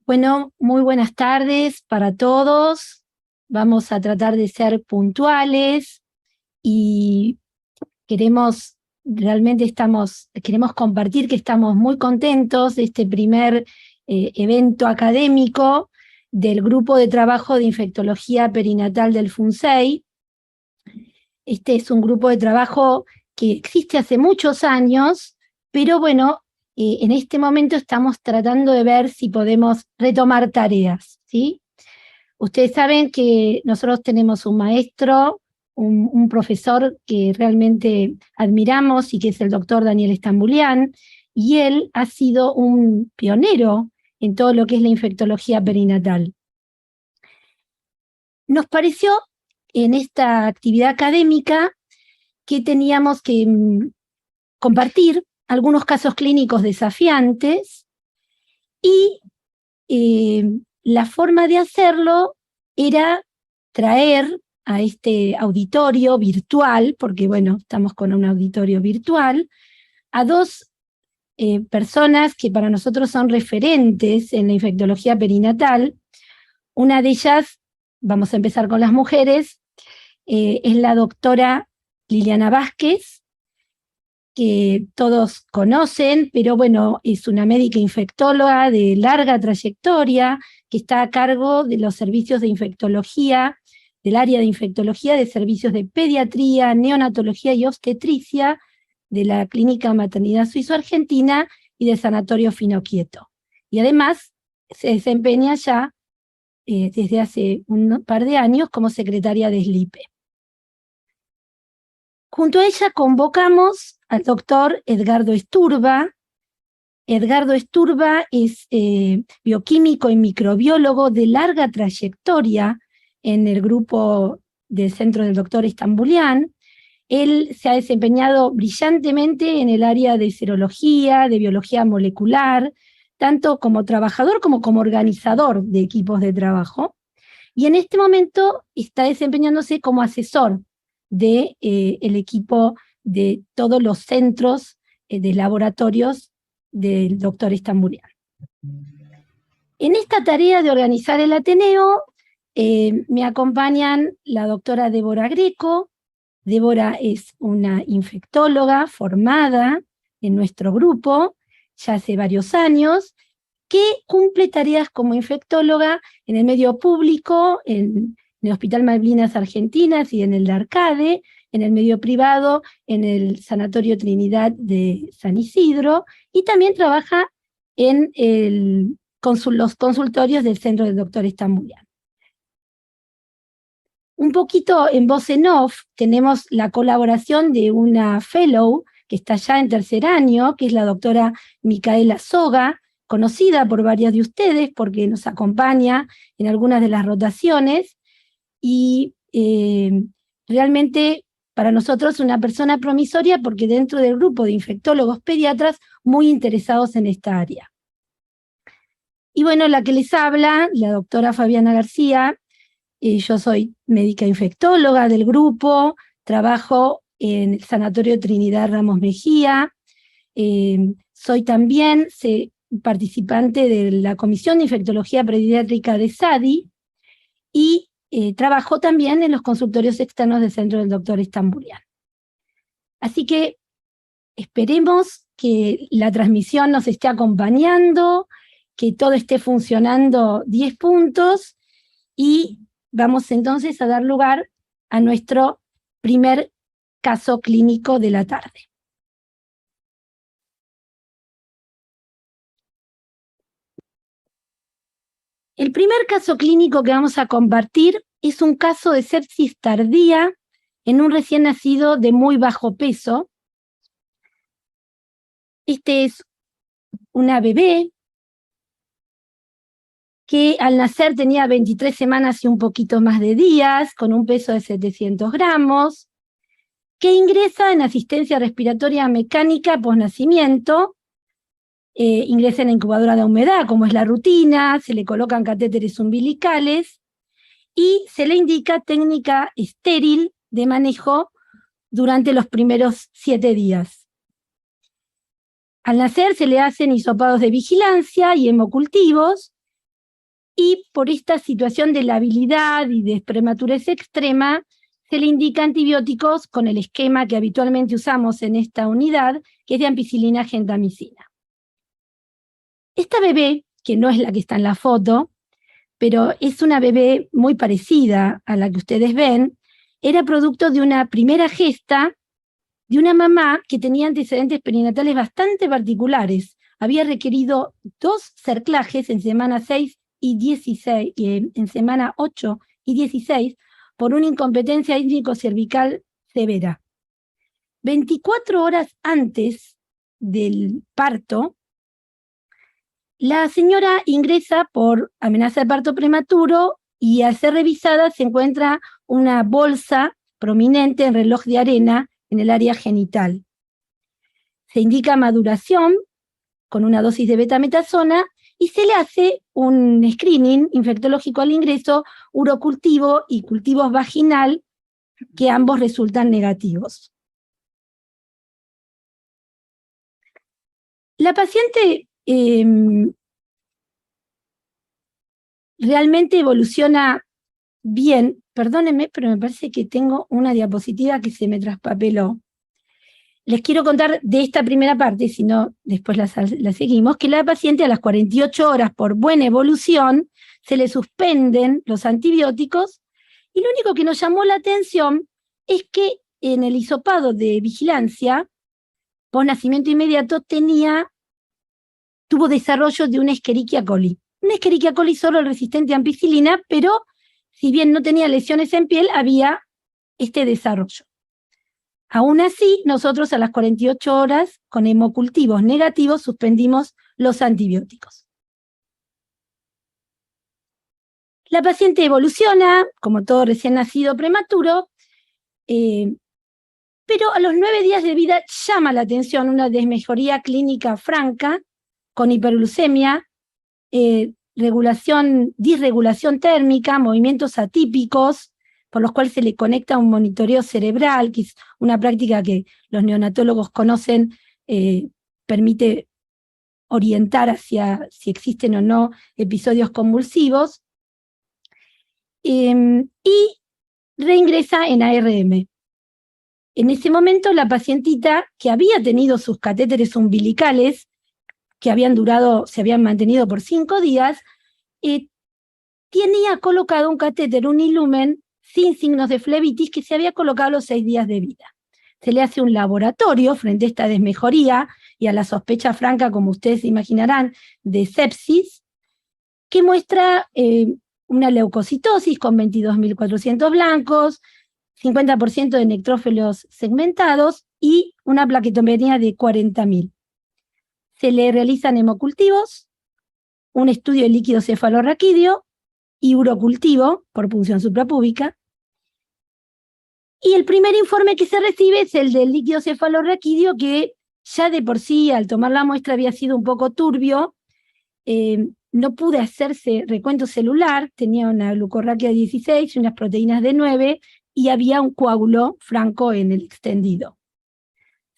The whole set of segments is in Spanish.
Bueno, muy buenas tardes para todos. Vamos a tratar de ser puntuales y queremos compartir que estamos muy contentos de este primer evento académico del Grupo de Trabajo de Infectología Perinatal del FUNSEI. Este es un grupo de trabajo que existe hace muchos años, pero bueno, en este momento estamos tratando de ver si podemos retomar tareas, ¿sí? Ustedes saben que nosotros tenemos un maestro, un profesor que realmente admiramos y que es el doctor Daniel Stambulian, y él ha sido un pionero en todo lo que es la infectología perinatal. Nos pareció en esta actividad académica que teníamos que compartir algunos casos clínicos desafiantes y la forma de hacerlo era traer a este auditorio virtual, porque bueno, estamos con un auditorio virtual, a dos personas que para nosotros son referentes en la infectología perinatal. Una de ellas, vamos a empezar con las mujeres, es la doctora Liliana Vázquez, que todos conocen, pero bueno, es una médica infectóloga de larga trayectoria, que está a cargo de los servicios de infectología, del área de infectología, de servicios de pediatría, neonatología y obstetricia, de la Clínica Maternidad Suizo-Argentina y del Sanatorio Finoquieto. Y además se desempeña ya desde hace un par de años como secretaria de SLIPE. Junto a ella convocamos al doctor Edgardo Esturba. Edgardo Esturba es bioquímico y microbiólogo de larga trayectoria en el grupo del Centro del Doctor Stambulian. Él se ha desempeñado brillantemente en el área de serología, de biología molecular, tanto como trabajador como organizador de equipos de trabajo. Y en este momento está desempeñándose como asesor del equipo de todos los centros de laboratorios del doctor Stambulian. En esta tarea de organizar el Ateneo me acompañan la doctora Débora Greco. Débora es una infectóloga formada en nuestro grupo ya hace varios años, que cumple tareas como infectóloga en el medio público, en el Hospital Malvinas Argentinas y en el de Arcade, en el medio privado, en el Sanatorio Trinidad de San Isidro, y también trabaja en los consultorios del Centro del Doctor Stambulian. Un poquito en voz en off tenemos la colaboración de una fellow que está ya en tercer año, que es la doctora Micaela Soga, conocida por varias de ustedes porque nos acompaña en algunas de las rotaciones, y realmente para nosotros una persona promisoria porque dentro del grupo de infectólogos pediatras muy interesados en esta área. Y bueno, la que les habla, la doctora Fabiana García. Yo soy médica infectóloga del grupo, trabajo en el Sanatorio Trinidad Ramos Mejía, soy también participante de la Comisión de Infectología Pediátrica de SADI y trabajo también en los consultorios externos del Centro del Doctor Stambulian. Así que esperemos que la transmisión nos esté acompañando, que todo esté funcionando 10 puntos, y vamos entonces a dar lugar a nuestro primer caso clínico de la tarde. El primer caso clínico que vamos a compartir es un caso de sepsis tardía en un recién nacido de muy bajo peso. Este es una bebé que al nacer tenía 23 semanas y un poquito más de días, con un peso de 700 gramos, que ingresa en asistencia respiratoria mecánica posnacimiento, ingresa en la incubadora de humedad, como es la rutina, se le colocan catéteres umbilicales y se le indica técnica estéril de manejo durante los primeros 7 días. Al nacer se le hacen hisopados de vigilancia y hemocultivos, y por esta situación de labilidad y de prematurez extrema, se le indica antibióticos con el esquema que habitualmente usamos en esta unidad, que es de ampicilina gentamicina. Esta bebé, que no es la que está en la foto, pero es una bebé muy parecida a la que ustedes ven, era producto de una primera gesta de una mamá que tenía antecedentes perinatales bastante particulares. Había requerido 2 cerclajes en semana 6 y 16, en semana 8 y 16, por una incompetencia hídrico-cervical severa. 24 horas antes del parto, la señora ingresa por amenaza de parto prematuro y al ser revisada se encuentra una bolsa prominente en reloj de arena en el área genital. Se indica maduración con una dosis de betametasona y se le hace un screening infectológico al ingreso, urocultivo y cultivos vaginal, que ambos resultan negativos. La paciente realmente evoluciona bien. Perdónenme, pero me parece que tengo una diapositiva que se me traspapeló. Les quiero contar de esta primera parte, si no, después la seguimos, que la paciente a las 48 horas, por buena evolución, se le suspenden los antibióticos, y lo único que nos llamó la atención es que en el hisopado de vigilancia, post nacimiento inmediato, tuvo desarrollo de una Escherichia coli. Una Escherichia coli solo resistente a ampicilina, pero si bien no tenía lesiones en piel, había este desarrollo. Aún así, nosotros a las 48 horas, con hemocultivos negativos, suspendimos los antibióticos. La paciente evoluciona, como todo recién nacido prematuro, pero a los 9 días de vida llama la atención una desmejoría clínica franca, con hiperglucemia, disregulación térmica, movimientos atípicos, por los cuales se le conecta un monitoreo cerebral, que es una práctica que los neonatólogos conocen, permite orientar hacia si existen o no episodios convulsivos, y reingresa en ARM. En ese momento la pacientita, que había tenido sus catéteres umbilicales, que se habían mantenido por 5 días, tenía colocado un catéter unilumen sin signos de flebitis que se había colocado a los 6 días de vida. Se le hace un laboratorio frente a esta desmejoría y a la sospecha franca, como ustedes imaginarán, de sepsis, que muestra una leucocitosis con 22.400 blancos, 50% de nectrófilos segmentados y una plaquetomía de 40.000. Se le realizan hemocultivos, un estudio de líquido cefalorraquídeo y urocultivo por punción suprapúbica. Y el primer informe que se recibe es el del líquido cefalorraquídeo, que ya de por sí, al tomar la muestra, había sido un poco turbio. No pude hacerse recuento celular, tenía una glucorraquia de 16 y unas proteínas de 9, y había un coágulo franco en el extendido.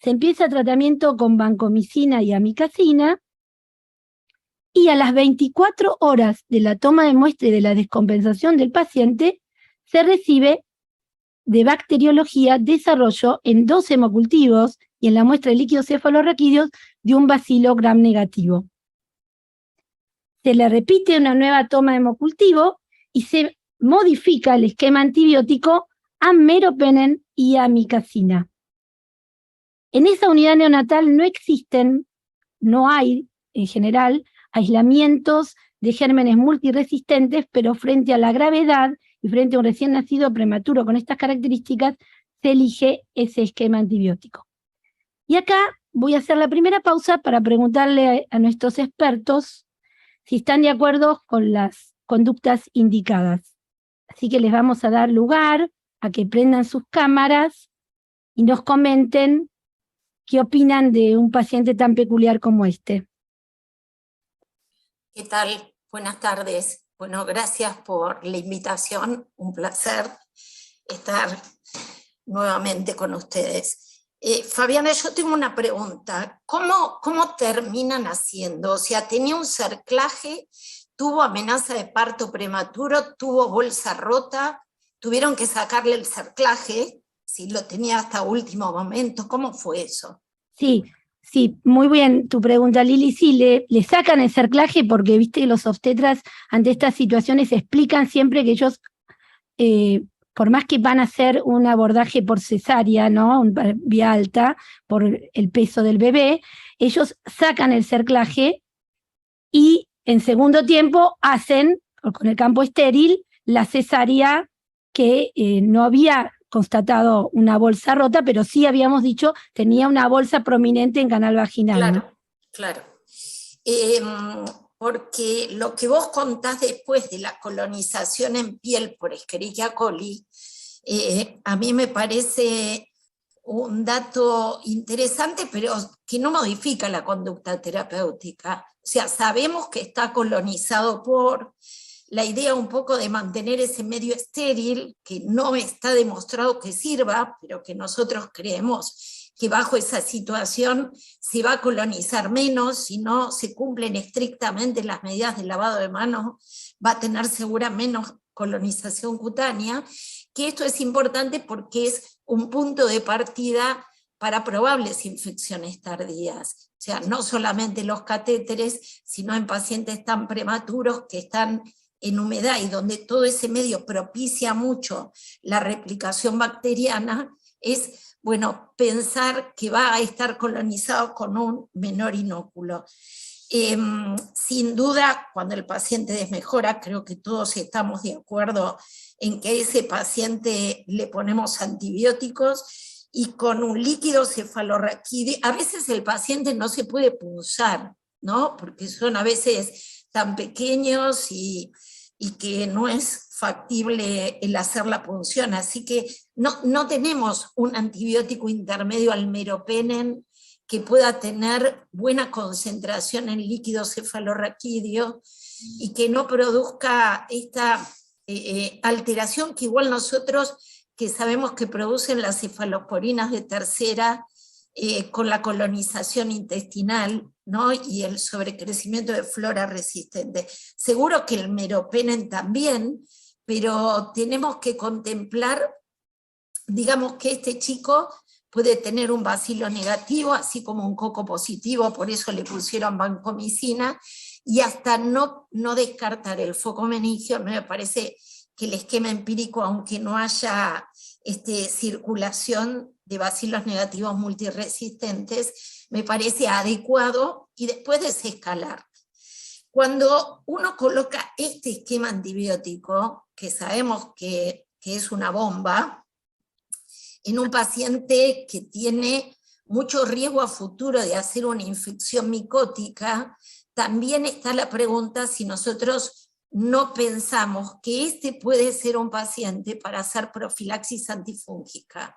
Se empieza tratamiento con vancomicina y amicacina, y a las 24 horas de la toma de muestra y de la descompensación del paciente, se recibe de bacteriología desarrollo en 2 hemocultivos y en la muestra de líquidos cefalorraquídeos de un bacilo gram negativo. Se le repite una nueva toma de hemocultivo y se modifica el esquema antibiótico a meropenem y amicacina. En esa unidad neonatal no hay en general aislamientos de gérmenes multiresistentes, pero frente a la gravedad y frente a un recién nacido prematuro con estas características, se elige ese esquema antibiótico. Y acá voy a hacer la primera pausa para preguntarle a nuestros expertos si están de acuerdo con las conductas indicadas. Así que les vamos a dar lugar a que prendan sus cámaras y nos comenten qué opinan de un paciente tan peculiar como este. ¿Qué tal? Buenas tardes. Bueno, gracias por la invitación. Un placer estar nuevamente con ustedes. Fabiana, yo tengo una pregunta. ¿Cómo terminan haciendo? O sea, tenía un cerclaje tuvo amenaza de parto prematuro, tuvo bolsa rota, tuvieron que sacarle el cerclaje, si lo tenía hasta último momento. ¿Cómo fue eso? Sí, sí, muy bien tu pregunta, Lili. Sí, le sacan el cerclaje porque, viste, los obstetras ante estas situaciones explican siempre que ellos, por más que van a hacer un abordaje por cesárea, ¿no? Vía alta, por el peso del bebé, ellos sacan el cerclaje y en segundo tiempo hacen, con el campo estéril, la cesárea que no había constatado una bolsa rota, pero sí habíamos dicho tenía una bolsa prominente en canal vaginal. Claro, ¿no? claro. Porque lo que vos contás después de la colonización en piel por Escherichia coli, a mí me parece un dato interesante, pero que no modifica la conducta terapéutica. O sea, sabemos que está colonizado por la idea un poco de mantener ese medio estéril, que no está demostrado que sirva, pero que nosotros creemos que bajo esa situación se va a colonizar menos, si no se cumplen estrictamente las medidas de lavado de manos, va a tener segura menos colonización cutánea, que esto es importante porque es un punto de partida para probables infecciones tardías. O sea, no solamente los catéteres, sino en pacientes tan prematuros que están en humedad y donde todo ese medio propicia mucho la replicación bacteriana, es, bueno, pensar que va a estar colonizado con un menor inóculo. Sin duda, cuando el paciente desmejora, creo que todos estamos de acuerdo en que a ese paciente le ponemos antibióticos y con un líquido cefalorraquídeo, a veces el paciente no se puede punzar, ¿no? Porque son a veces tan pequeños y que no es factible el hacer la punción, así que no tenemos un antibiótico intermedio al meropenem que pueda tener buena concentración en líquido cefalorraquídeo y que no produzca esta alteración que igual nosotros, que sabemos que producen las cefalosporinas de tercera, con la colonización intestinal, ¿no? Y el sobrecrecimiento de flora resistente. Seguro que el meropenem también, pero tenemos que contemplar, digamos, que este chico puede tener un bacilo negativo, así como un coco positivo, por eso le pusieron vancomicina, y hasta no descartar el foco meningio, me parece que el esquema empírico, aunque no haya circulación de bacilos negativos multiresistentes, me parece adecuado y después desescalar. Cuando uno coloca este esquema antibiótico, que sabemos que es una bomba, en un paciente que tiene mucho riesgo a futuro de hacer una infección micótica, también está la pregunta si nosotros no pensamos que este puede ser un paciente para hacer profilaxis antifúngica.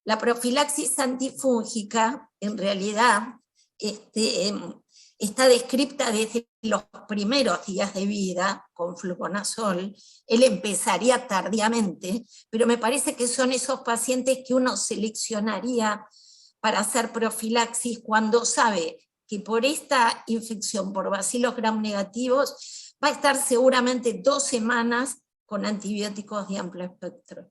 La profilaxis antifúngica, en realidad, está descrita desde los primeros días de vida con fluconazol. Él empezaría tardíamente, pero me parece que son esos pacientes que uno seleccionaría para hacer profilaxis cuando sabe que por esta infección por bacilos gram negativos va a estar seguramente 2 semanas con antibióticos de amplio espectro.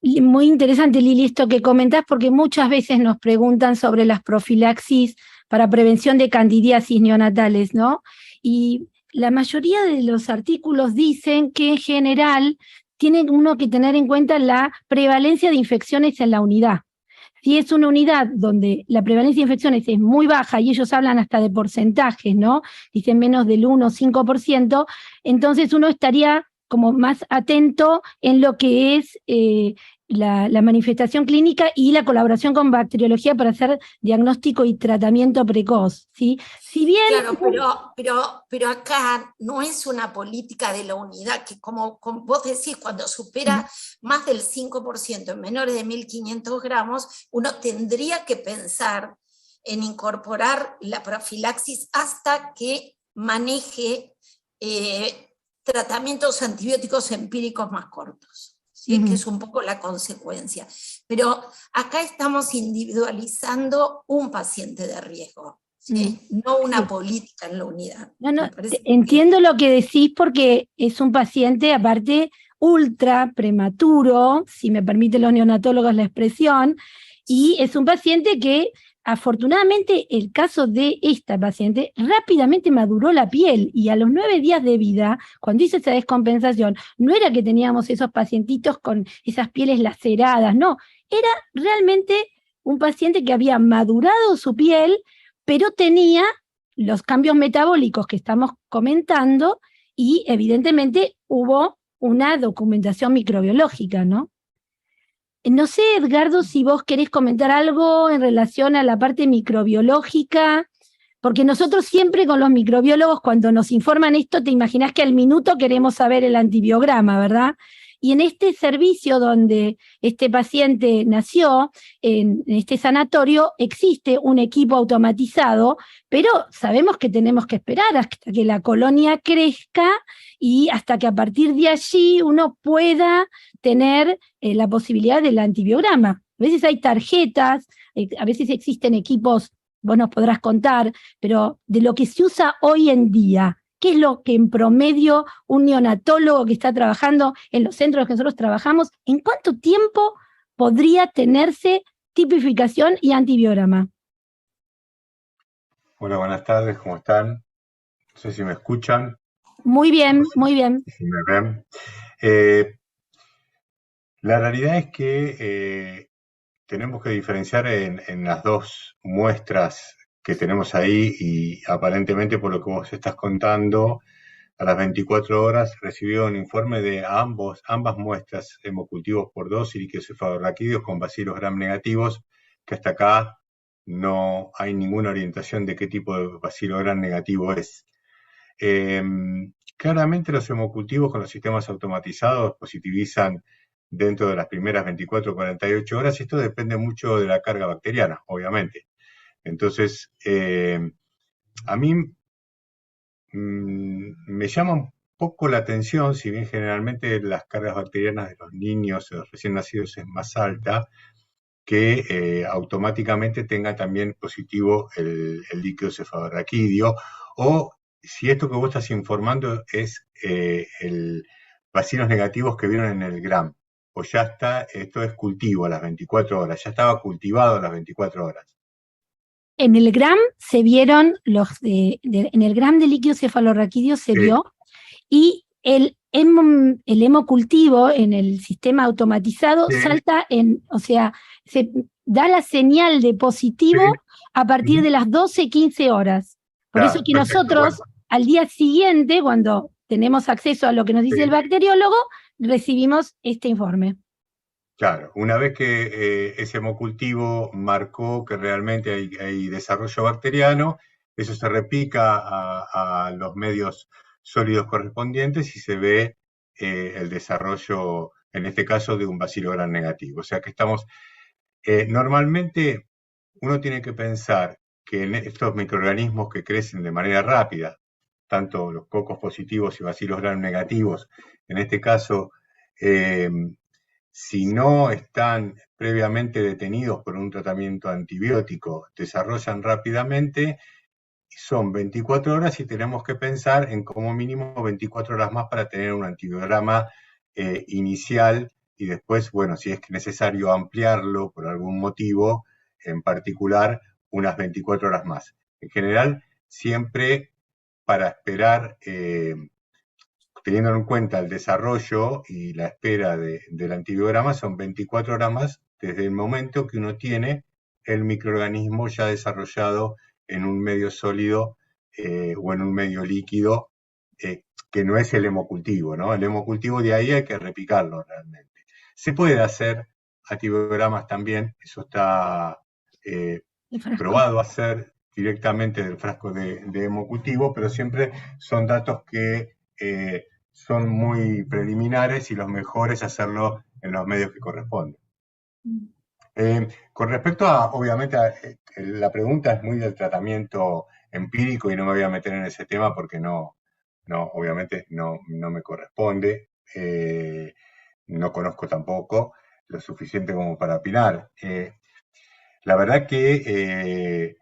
Muy interesante, Lili, esto que comentás, porque muchas veces nos preguntan sobre las profilaxis para prevención de candidiasis neonatales, ¿no? Y la mayoría de los artículos dicen que en general tiene uno que tener en cuenta la prevalencia de infecciones en la unidad. Si es una unidad donde la prevalencia de infecciones es muy baja, y ellos hablan hasta de porcentajes, ¿no? Dicen menos del 1 o 5%, entonces uno estaría como más atento en lo que es la manifestación clínica y la colaboración con bacteriología para hacer diagnóstico y tratamiento precoz, ¿sí? Si bien... Claro, pero acá no es una política de la unidad que, como vos decís, cuando supera más del 5% en menores de 1.500 gramos, uno tendría que pensar en incorporar la profilaxis hasta que maneje tratamientos antibióticos empíricos más cortos. ¿Sí? Que es un poco la consecuencia. Pero acá estamos individualizando un paciente de riesgo. Sí, no una política en la unidad. No, no, entiendo lo que decís porque es un paciente, aparte, ultra prematuro, si me permiten los neonatólogos la expresión, y es un paciente que, afortunadamente, el caso de esta paciente rápidamente maduró la piel y a los 9 días de vida, cuando hice esa descompensación, no era que teníamos esos pacientitos con esas pieles laceradas, no, era realmente un paciente que había madurado su piel, pero tenía los cambios metabólicos que estamos comentando y evidentemente hubo una documentación microbiológica, ¿no? No sé, Edgardo, si vos querés comentar algo en relación a la parte microbiológica, porque nosotros siempre con los microbiólogos, cuando nos informan esto, te imaginás que al minuto queremos saber el antibiograma, ¿verdad? Y en este servicio donde este paciente nació, en este sanatorio, existe un equipo automatizado, pero sabemos que tenemos que esperar hasta que la colonia crezca y hasta que a partir de allí uno pueda tener la posibilidad del antibiograma. A veces hay tarjetas, a veces existen equipos, vos nos podrás contar, pero de lo que se usa hoy en día, ¿qué es lo que en promedio un neonatólogo que está trabajando en los centros en los que nosotros trabajamos, en cuánto tiempo podría tenerse tipificación y antibiograma? Hola, buenas tardes, ¿cómo están? No sé si me escuchan, Muy bien, muy bien. si me ven. Eh, la realidad es que tenemos que diferenciar en las dos muestras que tenemos ahí y aparentemente por lo que vos estás contando, a las 24 horas recibió un informe de ambas muestras hemocultivos por dosis y liquidocefalorraquídeos con bacilos gram negativos, que hasta acá no hay ninguna orientación de qué tipo de bacilo gram negativo es. Eh, Claramente los hemocultivos con los sistemas automatizados positivizan dentro de las primeras 24 o 48 horas, y esto depende mucho de la carga bacteriana, obviamente. Entonces, a mí me llama un poco la atención, si bien generalmente las cargas bacterianas de los niños o los recién nacidos es más alta, que automáticamente tenga también positivo el líquido cefalorraquídeo, o si esto que vos estás informando es el bacilos negativos que vieron en el GRAM, o ya está, esto es cultivo a las 24 horas, ya estaba cultivado a las 24 horas. En el GRAM se vieron en el GRAM de líquido cefalorraquídeo se vio, y el hemocultivo en el sistema automatizado salta o sea, se da la señal de positivo a partir de las 12-15 horas. Por eso que nosotros, al día siguiente, cuando tenemos acceso a lo que nos dice el bacteriólogo, recibimos este informe. Claro, una vez que ese hemocultivo marcó que realmente hay desarrollo bacteriano, eso se replica a los medios sólidos correspondientes y se ve el desarrollo, en este caso, de un bacilo gram negativo. O sea que estamos, normalmente uno tiene que pensar que en estos microorganismos que crecen de manera rápida, tanto los cocos positivos y bacilos gram negativos, en este caso, si no están previamente detenidos por un tratamiento antibiótico, desarrollan rápidamente, son 24 horas y tenemos que pensar en como mínimo 24 horas más para tener un antibiograma inicial, y después, bueno, si es necesario ampliarlo por algún motivo en particular, unas 24 horas más. En general, siempre para esperar, teniendo en cuenta el desarrollo y la espera del antibiograma, son 24 horas más desde el momento que uno tiene el microorganismo ya desarrollado en un medio sólido o en un medio líquido, que no es el hemocultivo, ¿no? El hemocultivo de ahí hay que replicarlo realmente. Se puede hacer antibiogramas también, eso está probado a hacer directamente del frasco de hemocultivo, pero siempre son datos que son muy preliminares y lo mejor es hacerlo en los medios que corresponden. Con respecto a, obviamente, la pregunta es muy del tratamiento empírico y no me voy a meter en ese tema porque obviamente no me corresponde, no conozco tampoco lo suficiente como para opinar. La verdad que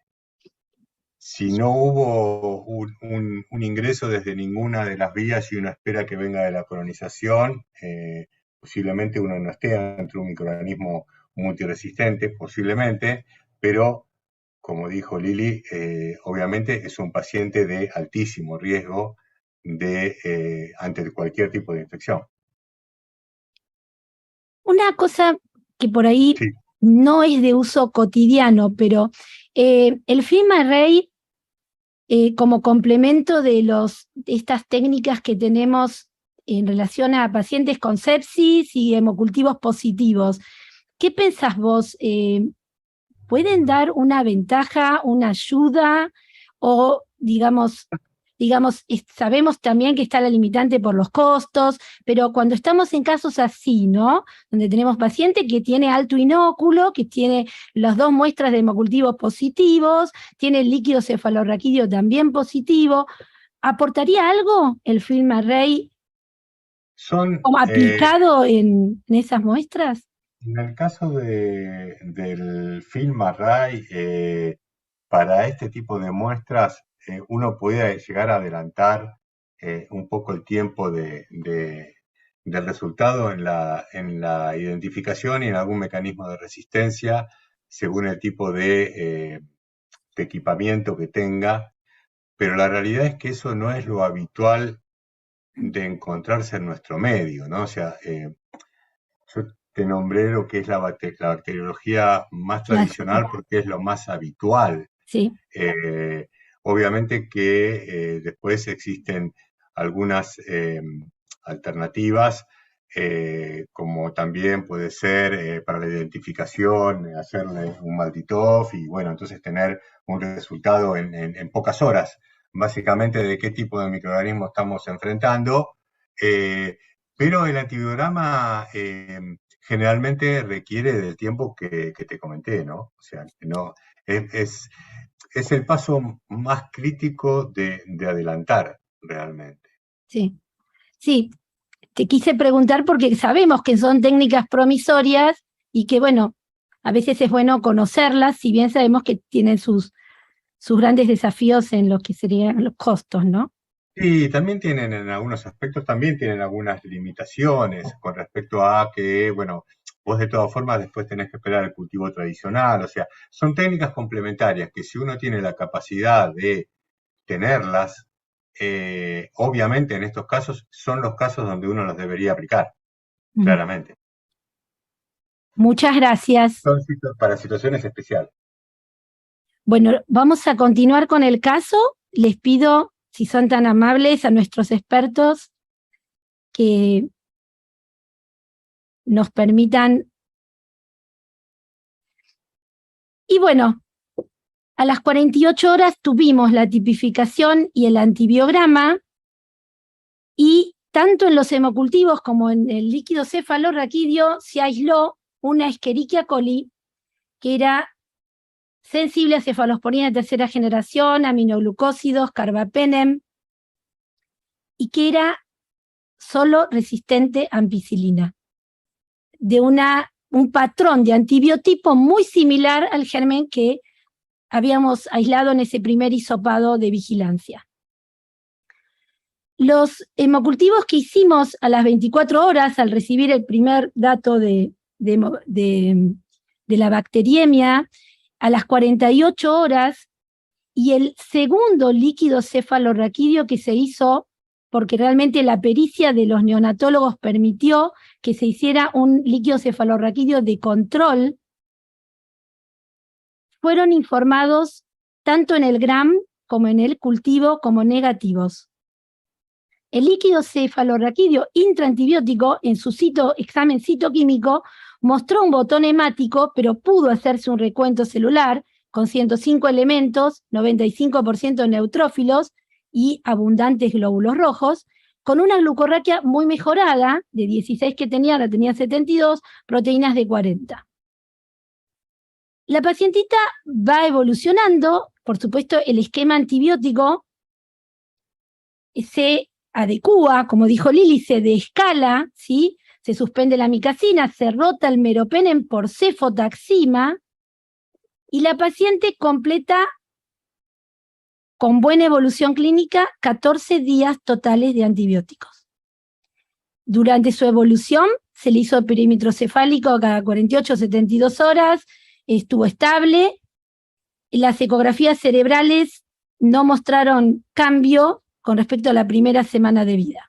Si no hubo un ingreso desde ninguna de las vías y uno espera que venga de la colonización, posiblemente uno no esté ante un microorganismo multiresistente, posiblemente, pero como dijo Lili, obviamente es un paciente de altísimo riesgo ante cualquier tipo de infección. Una cosa que por ahí Sí. no es de uso cotidiano, pero el FilmArray, como complemento de estas técnicas que tenemos en relación a pacientes con sepsis y hemocultivos positivos, ¿qué pensás vos? ¿Pueden dar una ventaja, una ayuda? O, digamos, sabemos también que está la limitante por los costos, pero cuando estamos en casos así, ¿no? Donde tenemos paciente que tiene alto inóculo, que tiene las 2 muestras de hemocultivos positivos, tiene el líquido cefalorraquídeo también positivo, ¿aportaría algo el FilmArray como aplicado en esas muestras? En el caso del FilmArray, para este tipo de muestras, uno puede llegar a adelantar un poco el tiempo del resultado en la identificación y en algún mecanismo de resistencia, según el tipo de equipamiento que tenga, pero la realidad es que eso no es lo habitual de encontrarse en nuestro medio, ¿no? O sea, yo te nombré lo que es la bacteriología más tradicional porque es lo más habitual. Sí. Obviamente que después existen algunas alternativas, como también puede ser para la identificación, hacerle un MALDI-TOF y bueno, entonces tener un resultado en pocas horas, básicamente de qué tipo de microorganismo estamos enfrentando. Pero el antibiograma generalmente requiere del tiempo que te comenté, ¿no? O sea, no, es el paso más crítico de adelantar realmente. Sí, sí. Te quise preguntar porque sabemos que son técnicas promisorias y que, bueno, a veces es bueno conocerlas, si bien sabemos que tienen sus grandes desafíos en lo que serían los costos, ¿no? Sí, también tienen en algunos aspectos, también tienen algunas limitaciones con respecto a que, bueno, vos de todas formas después tenés que esperar el cultivo tradicional, o sea, son técnicas complementarias que si uno tiene la capacidad de tenerlas, obviamente en estos casos son los casos donde uno los debería aplicar, claramente. Muchas gracias. Son para situaciones especiales. Bueno, vamos a continuar con el caso. Les pido, si son tan amables, a nuestros expertos que nos permitan. Y bueno, a las 48 horas tuvimos la tipificación y el antibiograma, y tanto en los hemocultivos como en el líquido cefalorraquídeo se aisló una Escherichia coli que era sensible a cefalosporina de tercera generación, aminoglucósidos, carbapenem, y que era solo resistente a ampicilina, de un patrón de antibiotipo muy similar al germen que habíamos aislado en ese primer hisopado de vigilancia. Los hemocultivos que hicimos a las 24 horas al recibir el primer dato de la bacteriemia, a las 48 horas, y el segundo líquido cefalorraquídeo que se hizo, porque realmente la pericia de los neonatólogos permitió que se hiciera un líquido cefalorraquídeo de control, fueron informados tanto en el GRAM como en el cultivo como negativos. El líquido cefalorraquídeo intraantibiótico en su examen citoquímico mostró un botón hemático, pero pudo hacerse un recuento celular con 105 elementos, 95% neutrófilos y abundantes glóbulos rojos, con una glucorraquia muy mejorada, de 16 que tenía, ahora tenía 72, proteínas de 40. La pacientita va evolucionando, por supuesto el esquema antibiótico se adecúa, como dijo Lili, se descala, ¿sí? Se suspende la amicacina, se rota el meropenem por cefotaxima y la paciente completa con buena evolución clínica, 14 días totales de antibióticos. Durante su evolución se le hizo perímetro cefálico cada 48 o 72 horas, estuvo estable. Las ecografías cerebrales no mostraron cambio con respecto a la primera semana de vida.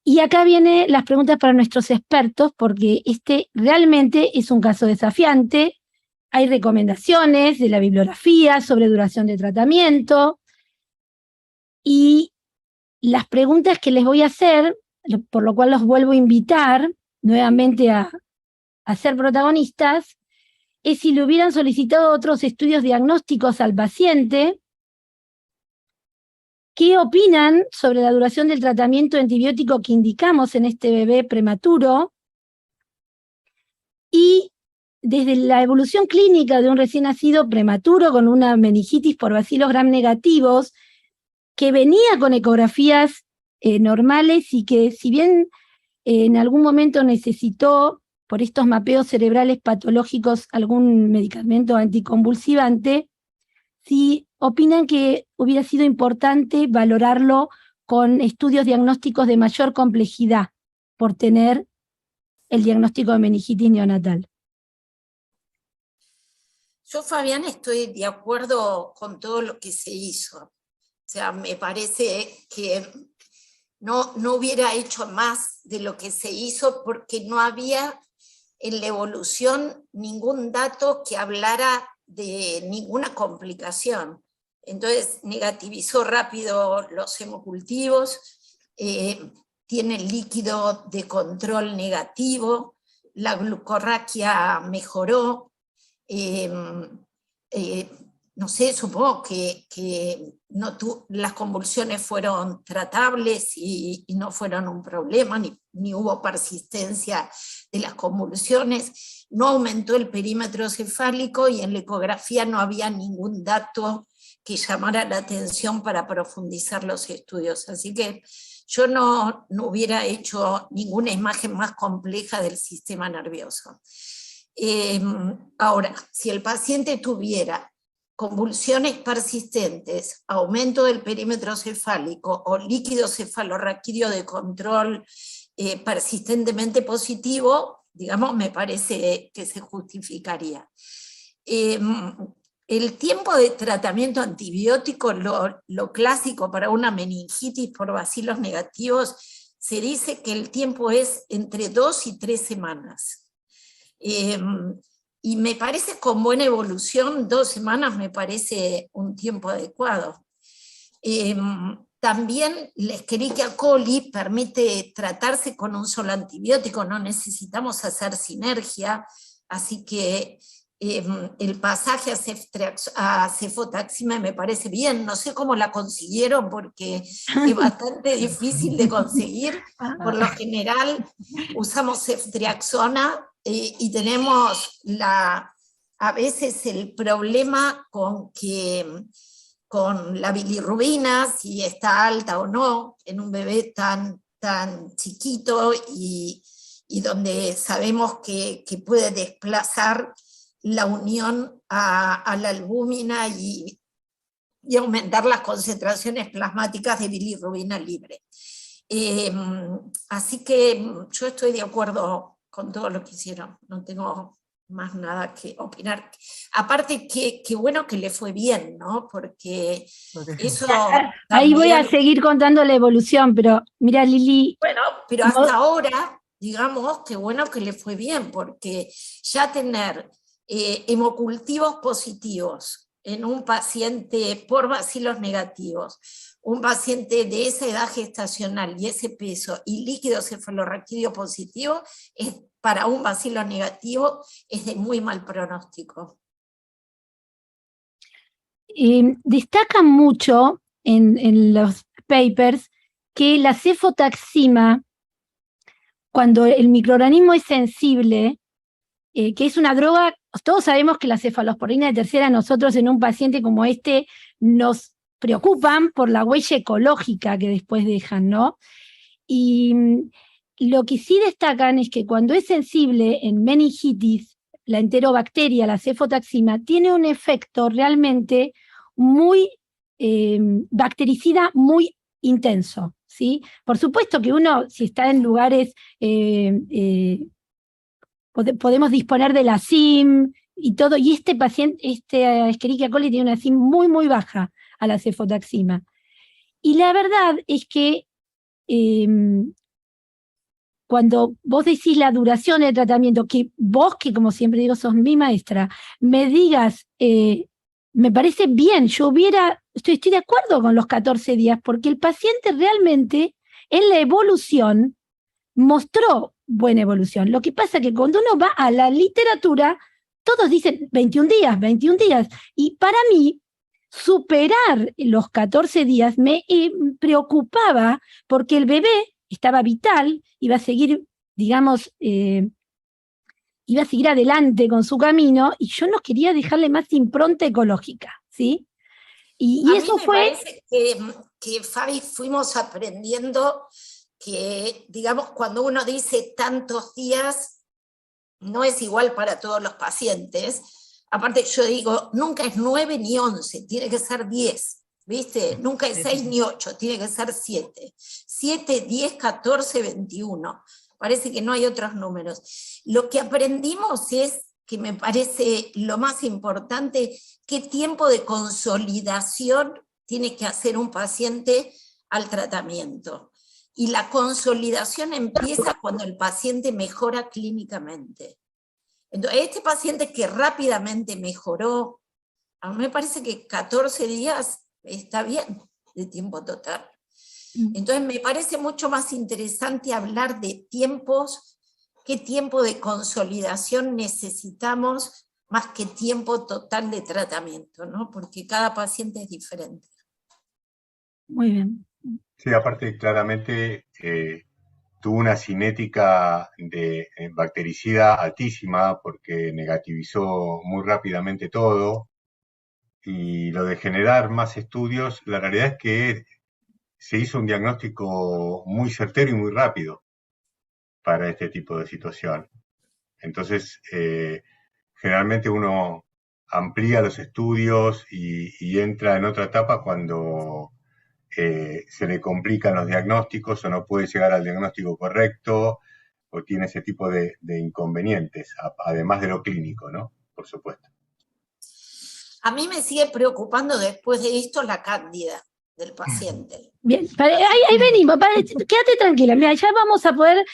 Y acá vienen las preguntas para nuestros expertos, porque este realmente es un caso desafiante. Hay recomendaciones de la bibliografía sobre duración de tratamiento, y las preguntas que les voy a hacer, por lo cual los vuelvo a invitar nuevamente a ser protagonistas, es si le hubieran solicitado otros estudios diagnósticos al paciente, ¿qué opinan sobre la duración del tratamiento antibiótico que indicamos en este bebé prematuro? Y desde la evolución clínica de un recién nacido prematuro con una meningitis por bacilos gram negativos, que venía con ecografías normales y que, si bien en algún momento necesitó, por estos mapeos cerebrales patológicos, algún medicamento anticonvulsivante, si opinan que hubiera sido importante valorarlo con estudios diagnósticos de mayor complejidad por tener el diagnóstico de meningitis neonatal. Yo, Fabián, estoy de acuerdo con todo lo que se hizo. O sea, me parece que no hubiera hecho más de lo que se hizo, porque no había en la evolución ningún dato que hablara de ninguna complicación. Entonces negativizó rápido los hemocultivos, tiene el líquido de control negativo, la glucorraquia mejoró, no sé, supongo que las convulsiones fueron tratables y no fueron un problema, ni hubo persistencia de las convulsiones, no aumentó el perímetro cefálico y en la ecografía no había ningún dato que llamara la atención para profundizar los estudios. Así que yo no hubiera hecho ninguna imagen más compleja del sistema nervioso. Ahora, si el paciente tuviera convulsiones persistentes, aumento del perímetro cefálico o líquido cefalorraquídeo de control persistentemente positivo, digamos, me parece que se justificaría. El tiempo de tratamiento antibiótico, lo clásico para una meningitis por bacilos negativos, se dice que el tiempo es entre 2 y 3 semanas. Y me parece, con buena evolución, 2 semanas me parece un tiempo adecuado. También la Escherichia coli permite tratarse con un solo antibiótico, no necesitamos hacer sinergia, así que el pasaje a cefotaxima me parece bien. No sé cómo la consiguieron, porque es bastante difícil de conseguir. Por lo general usamos ceftriaxona, y tenemos a veces el problema con la bilirrubina, si está alta o no, en un bebé tan chiquito y donde sabemos que puede desplazar la unión a la albúmina y aumentar las concentraciones plasmáticas de bilirrubina libre. Así que yo estoy de acuerdo con todo lo que hicieron, no tengo más nada que opinar. Aparte, qué bueno que le fue bien, ¿no? Porque eso ahí también... voy a seguir contando la evolución, pero mira, Lili... Bueno, pero hasta ahora, digamos, qué bueno que le fue bien, porque ya tener hemocultivos positivos en un paciente por bacilos negativos, un paciente de esa edad gestacional y ese peso, y líquido cefalorraquídeo positivo, para un bacilo negativo es de muy mal pronóstico. Destacan mucho en los papers que la cefotaxima, cuando el microorganismo es sensible, que es una droga, todos sabemos que la cefalosporina de tercera a nosotros en un paciente como este nos preocupan por la huella ecológica que después dejan, ¿no? Y lo que sí destacan es que cuando es sensible en meningitis, la enterobacteria, la cefotaxima, tiene un efecto realmente muy bactericida, muy intenso, ¿sí? Por supuesto que uno, si está en lugares, podemos disponer de la SIM y todo, y este paciente, Escherichia coli tiene una SIM muy, muy baja a la cefotaxima. Y la verdad es que cuando vos decís la duración del tratamiento, que vos, que como siempre digo, sos mi maestra, me digas, me parece bien, estoy de acuerdo con los 14 días, porque el paciente realmente en la evolución mostró buena evolución. Lo que pasa es que cuando uno va a la literatura, todos dicen 21 días, 21 días, y para mí, superar los 14 días me preocupaba porque el bebé estaba vital, iba a seguir, digamos, iba a seguir adelante con su camino, y yo no quería dejarle más impronta ecológica, ¿sí? Y eso fue... Parece que, Fabi, fuimos aprendiendo que, digamos, cuando uno dice tantos días, no es igual para todos los pacientes. Aparte, yo digo, nunca es 9 ni 11, tiene que ser 10, ¿viste? Nunca es 6 ni 8, tiene que ser 7. 7, 10, 14, 21. Parece que no hay otros números. Lo que aprendimos es, que me parece lo más importante, qué tiempo de consolidación tiene que hacer un paciente al tratamiento. Y la consolidación empieza cuando el paciente mejora clínicamente. Entonces, este paciente que rápidamente mejoró, a mí me parece que 14 días está bien de tiempo total. Entonces me parece mucho más interesante hablar de tiempos, qué tiempo de consolidación necesitamos más que tiempo total de tratamiento, ¿no? Porque cada paciente es diferente. Muy bien. Sí, aparte claramente tuvo una cinética de bactericida altísima porque negativizó muy rápidamente todo, y lo de generar más estudios, la realidad es que se hizo un diagnóstico muy certero y muy rápido para este tipo de situación. Entonces, generalmente uno amplía los estudios y entra en otra etapa cuando se le complican los diagnósticos o no puede llegar al diagnóstico correcto o tiene ese tipo de inconvenientes, además de lo clínico, ¿no? Por supuesto. A mí me sigue preocupando después de esto la cándida del paciente. Bien, ahí venimos, quédate tranquila, mira, ya vamos a poder,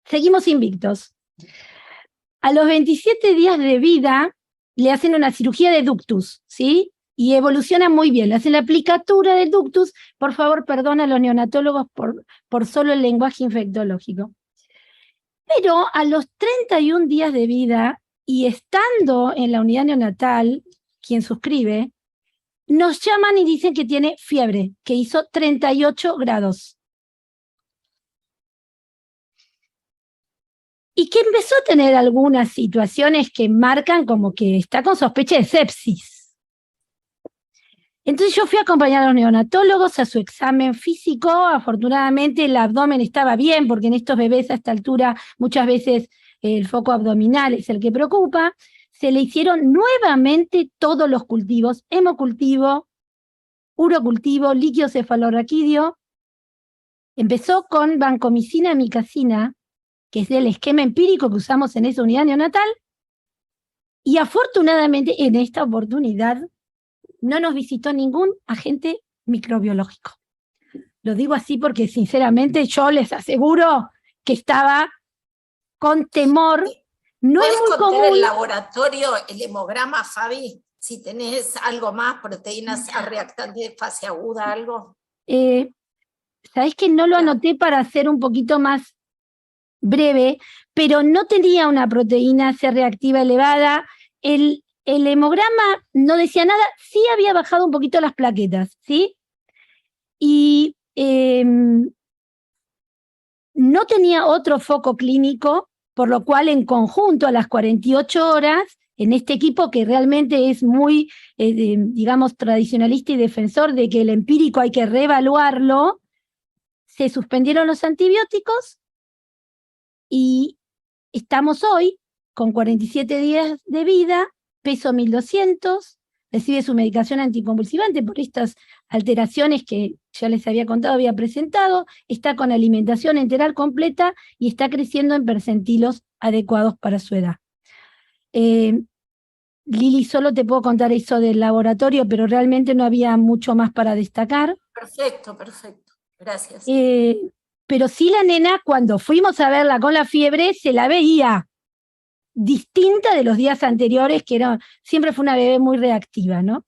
seguimos invictos. A los 27 días de vida le hacen una cirugía de ductus, ¿sí? Y evoluciona muy bien, le hacen la aplicatura del ductus. Por favor, perdona a los neonatólogos por solo el lenguaje infectológico. Pero a los 31 días de vida, y estando en la unidad neonatal, quien suscribe, nos llaman y dicen que tiene fiebre, que hizo 38 grados. Y que empezó a tener algunas situaciones que marcan como que está con sospecha de sepsis. Entonces yo fui a acompañar a los neonatólogos a su examen físico. Afortunadamente el abdomen estaba bien, porque en estos bebés a esta altura muchas veces el foco abdominal es el que preocupa. Se le hicieron nuevamente todos los cultivos: hemocultivo, urocultivo, líquido cefalorraquídeo. Empezó con vancomicina, amicacina, que es el esquema empírico que usamos en esa unidad neonatal, y afortunadamente en esta oportunidad no nos visitó ningún agente microbiológico. Lo digo así porque sinceramente yo les aseguro que estaba con temor. No es muy común. ¿Puedes contar el laboratorio, el hemograma, Fabi? Si tenés algo más, proteínas reactantes de fase aguda, algo. Sabés que no lo anoté para hacer un poquito más breve, pero no tenía una proteína C reactiva elevada. El hemograma no decía nada, sí había bajado un poquito las plaquetas, ¿sí? Y no tenía otro foco clínico, por lo cual en conjunto a las 48 horas, en este equipo que realmente es muy, digamos, tradicionalista y defensor de que el empírico hay que reevaluarlo, se suspendieron los antibióticos y estamos hoy con 47 días de vida, peso 1200, recibe su medicación anticonvulsivante por estas alteraciones que ya les había contado, había presentado, está con alimentación enteral completa y está creciendo en percentilos adecuados para su edad. Lili, solo te puedo contar eso del laboratorio, pero realmente no había mucho más para destacar. Perfecto, perfecto. Gracias. Pero sí la nena, cuando fuimos a verla con la fiebre, se la veía distinta de los días anteriores, que siempre fue una bebé muy reactiva, ¿no?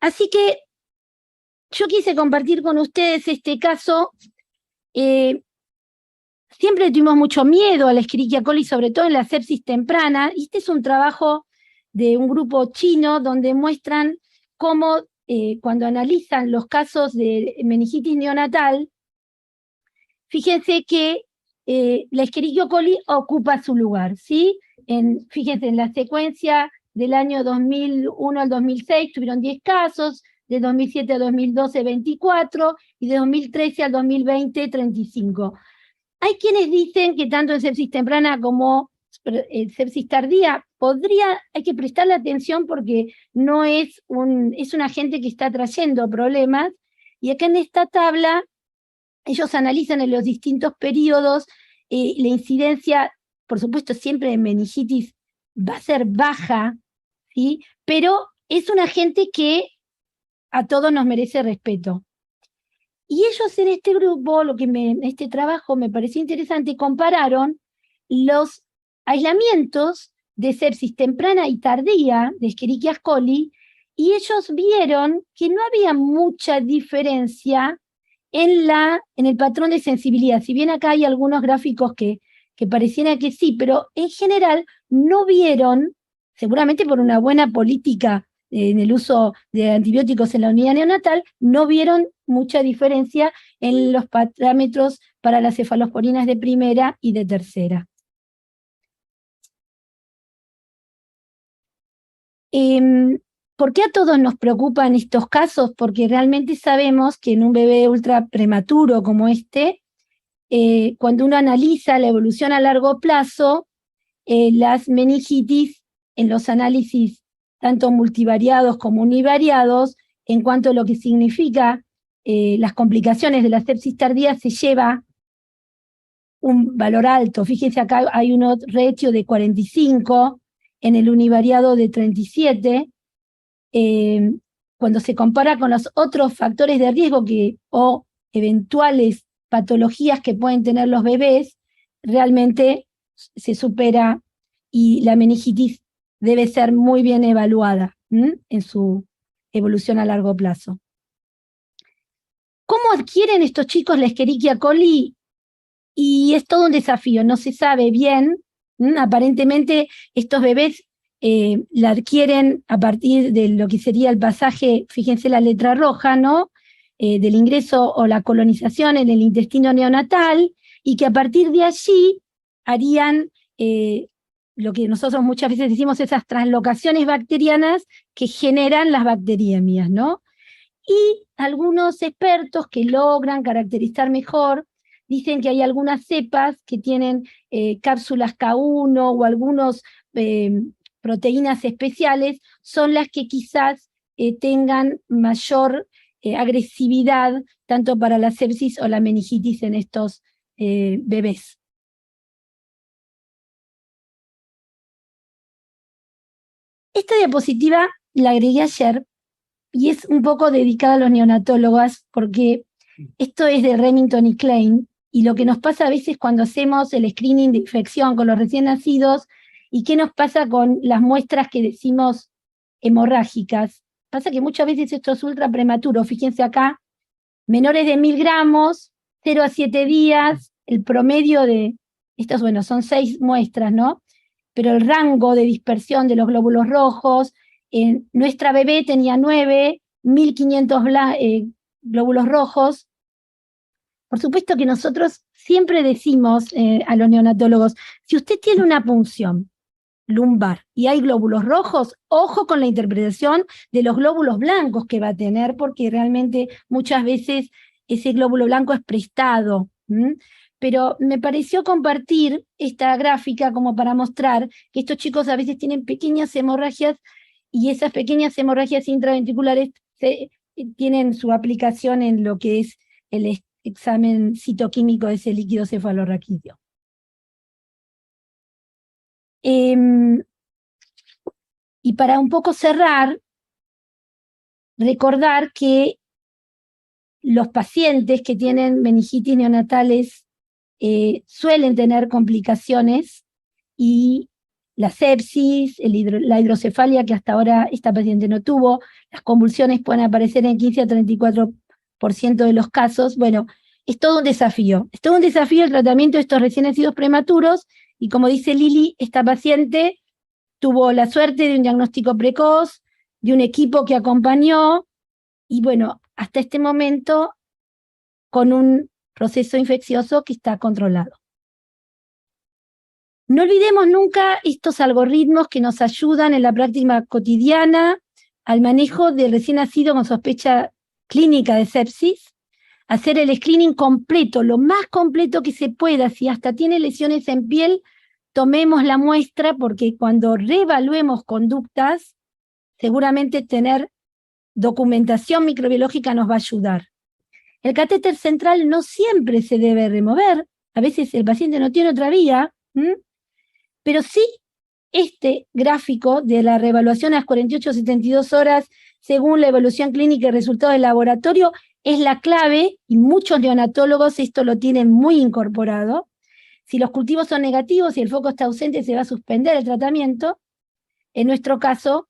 Así que yo quise compartir con ustedes este caso. Siempre tuvimos mucho miedo a la Escherichia coli, sobre todo en la sepsis temprana. Y este es un trabajo de un grupo chino donde muestran cómo cuando analizan los casos de meningitis neonatal, fíjense que la Escherichia coli ocupa su lugar, ¿sí? Fíjense, en la secuencia del año 2001 al 2006 tuvieron 10 casos, de 2007 a 2012 24, y de 2013 al 2020 35. Hay quienes dicen que tanto en sepsis temprana como en sepsis tardía hay que prestarle atención porque no es un agente que está trayendo problemas, y acá en esta tabla ellos analizan en los distintos periodos la incidencia, por supuesto siempre de meningitis va a ser baja, ¿sí? Pero es un agente que a todos nos merece respeto. Y ellos en este grupo, este trabajo me pareció interesante, compararon los aislamientos de sepsis temprana y tardía de Escherichia coli, y ellos vieron que no había mucha diferencia en el patrón de sensibilidad. Si bien acá hay algunos gráficos que pareciera que sí, pero en general no vieron, seguramente por una buena política en el uso de antibióticos en la unidad neonatal, no vieron mucha diferencia en los parámetros para las cefalosporinas de primera y de tercera. ¿Por qué a todos nos preocupan estos casos? Porque realmente sabemos que en un bebé ultra prematuro como este, cuando uno analiza la evolución a largo plazo, las meningitis en los análisis tanto multivariados como univariados, en cuanto a lo que significa las complicaciones de la sepsis tardía, se lleva un valor alto. Fíjense, acá hay un ratio de 45, en el univariado de 37, cuando se compara con los otros factores de riesgo o eventuales patologías que pueden tener los bebés, realmente se supera, y la meningitis debe ser muy bien evaluada en su evolución a largo plazo. ¿Cómo adquieren estos chicos la Escherichia coli? Y es todo un desafío, no se sabe bien. Aparentemente estos bebés la adquieren a partir de lo que sería el pasaje, fíjense la letra roja, ¿no? Del ingreso o la colonización en el intestino neonatal, y que a partir de allí harían lo que nosotros muchas veces decimos, esas translocaciones bacterianas que generan las bacteriemias, ¿no? Y algunos expertos que logran caracterizar mejor dicen que hay algunas cepas que tienen cápsulas K1 o algunos proteínas especiales, son las que quizás tengan mayor agresividad tanto para la sepsis o la meningitis en estos bebés. Esta diapositiva la agregué ayer y es un poco dedicada a los neonatólogos, porque esto es de Remington y Klein, y lo que nos pasa a veces cuando hacemos el screening de infección con los recién nacidos, y qué nos pasa con las muestras que decimos hemorrágicas. Pasa que muchas veces esto es ultra prematuro. Fíjense acá, menores de 1000 gramos, 0 a 7 días, el promedio de estas, bueno, son 6 muestras, ¿no? Pero el rango de dispersión de los glóbulos rojos, nuestra bebé tenía 9, 1500 glóbulos rojos. Por supuesto que nosotros siempre decimos a los neonatólogos, si usted tiene una punción lumbar y hay glóbulos rojos, ojo con la interpretación de los glóbulos blancos que va a tener, porque realmente muchas veces ese glóbulo blanco es prestado. pero me pareció compartir esta gráfica como para mostrar que estos chicos a veces tienen pequeñas hemorragias y esas pequeñas hemorragias intraventriculares tienen su aplicación en lo que es el examen citoquímico de ese líquido cefalorraquídeo. Y para un poco cerrar, recordar que los pacientes que tienen meningitis neonatales suelen tener complicaciones, y la sepsis, la hidrocefalia, que hasta ahora esta paciente no tuvo, las convulsiones pueden aparecer en 15 a 34% de los casos. Bueno, es todo un desafío. Es todo un desafío el tratamiento de estos recién nacidos prematuros, y como dice Lili, esta paciente tuvo la suerte de un diagnóstico precoz, de un equipo que acompañó, y bueno, hasta este momento con un proceso infeccioso que está controlado. No olvidemos nunca estos algoritmos que nos ayudan en la práctica cotidiana al manejo del recién nacido con sospecha clínica de sepsis, hacer el screening completo, lo más completo que se pueda. Si hasta tiene lesiones en piel, tomemos la muestra, porque cuando reevaluemos conductas, seguramente tener documentación microbiológica nos va a ayudar. El catéter central no siempre se debe remover, a veces el paciente no tiene otra vía, pero sí este gráfico de la reevaluación a las 48-72 horas según la evaluación clínica y resultado del laboratorio es la clave, y muchos neonatólogos esto lo tienen muy incorporado. Si los cultivos son negativos y el foco está ausente, se va a suspender el tratamiento. En nuestro caso,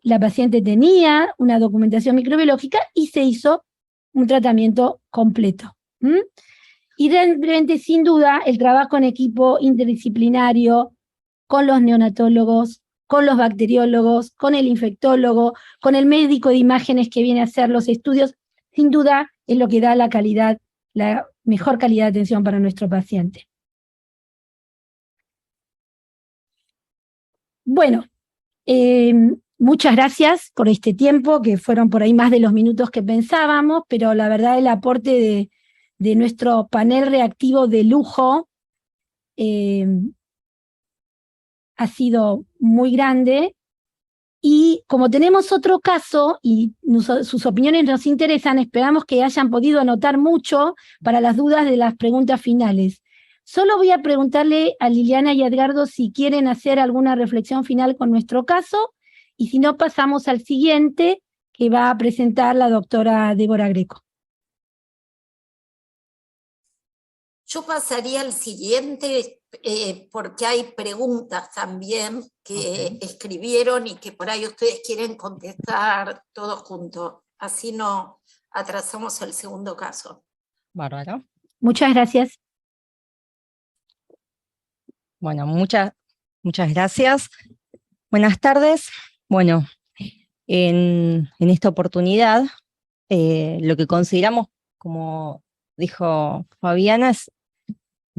la paciente tenía una documentación microbiológica y se hizo un tratamiento completo. Y realmente, sin duda, el trabajo en equipo interdisciplinario con los neonatólogos, con los bacteriólogos, con el infectólogo, con el médico de imágenes que viene a hacer los estudios, sin duda es lo que da la calidad, la mejor calidad de atención para nuestro paciente. Bueno, muchas gracias por este tiempo, que fueron por ahí más de los minutos que pensábamos, pero la verdad el aporte de nuestro panel reactivo de lujo ha sido muy grande, y como tenemos otro caso y sus opiniones nos interesan, esperamos que hayan podido anotar mucho para las dudas de las preguntas finales. Solo voy a preguntarle a Liliana y a Edgardo si quieren hacer alguna reflexión final con nuestro caso, y si no, pasamos al siguiente que va a presentar la doctora Débora Greco. Yo pasaría al siguiente, porque hay preguntas también que escribieron y que por ahí ustedes quieren contestar todos juntos. Así no atrasamos el segundo caso. Bárbaro. Muchas gracias. Bueno, muchas gracias. Buenas tardes. Bueno, en esta oportunidad, lo que consideramos, como dijo Fabiana, es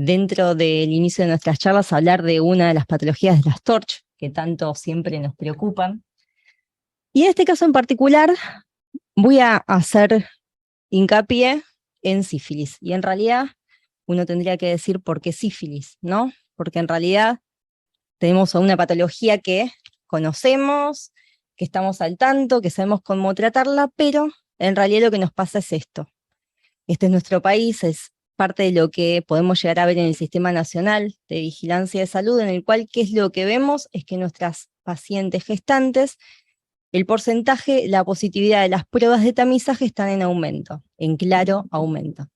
dentro del inicio de nuestras charlas hablar de una de las patologías de las TORCH, que tanto siempre nos preocupan. Y en este caso en particular voy a hacer hincapié en sífilis. Y en realidad uno tendría que decir por qué sífilis, ¿no? Porque en realidad tenemos una patología que conocemos, que estamos al tanto, que sabemos cómo tratarla, pero en realidad lo que nos pasa es esto. Este es nuestro país, es parte de lo que podemos llegar a ver en el Sistema Nacional de Vigilancia de Salud, en el cual, ¿qué es lo que vemos? Es que nuestras pacientes gestantes, el porcentaje, la positividad de las pruebas de tamizaje están en aumento, en claro aumento,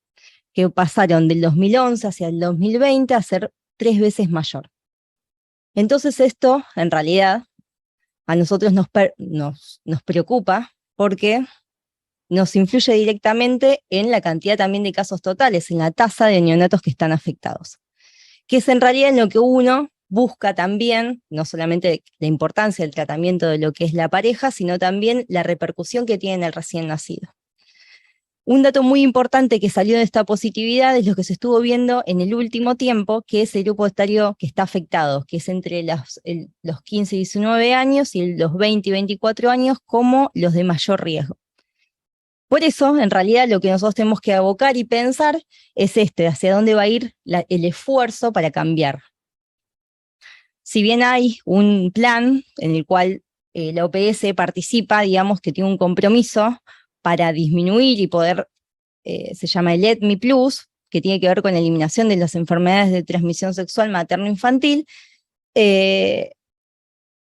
que pasaron del 2011 hacia el 2020 a ser 3 veces mayor. Entonces esto, en realidad, a nosotros nos preocupa, porque nos influye directamente en la cantidad también de casos totales, en la tasa de neonatos que están afectados. Que es en realidad en lo que uno busca también, no solamente la importancia del tratamiento de lo que es la pareja, sino también la repercusión que tiene en el recién nacido. Un dato muy importante que salió de esta positividad es lo que se estuvo viendo en el último tiempo, que es el grupo etario que está afectado, que es entre los 15 y 19 años y los 20 y 24 años como los de mayor riesgo. Por eso, en realidad, lo que nosotros tenemos que abocar y pensar es hacia dónde va a ir el esfuerzo para cambiar. Si bien hay un plan en el cual la OPS participa, digamos que tiene un compromiso para disminuir y poder, se llama el EDMI Plus, que tiene que ver con la eliminación de las enfermedades de transmisión sexual materno-infantil,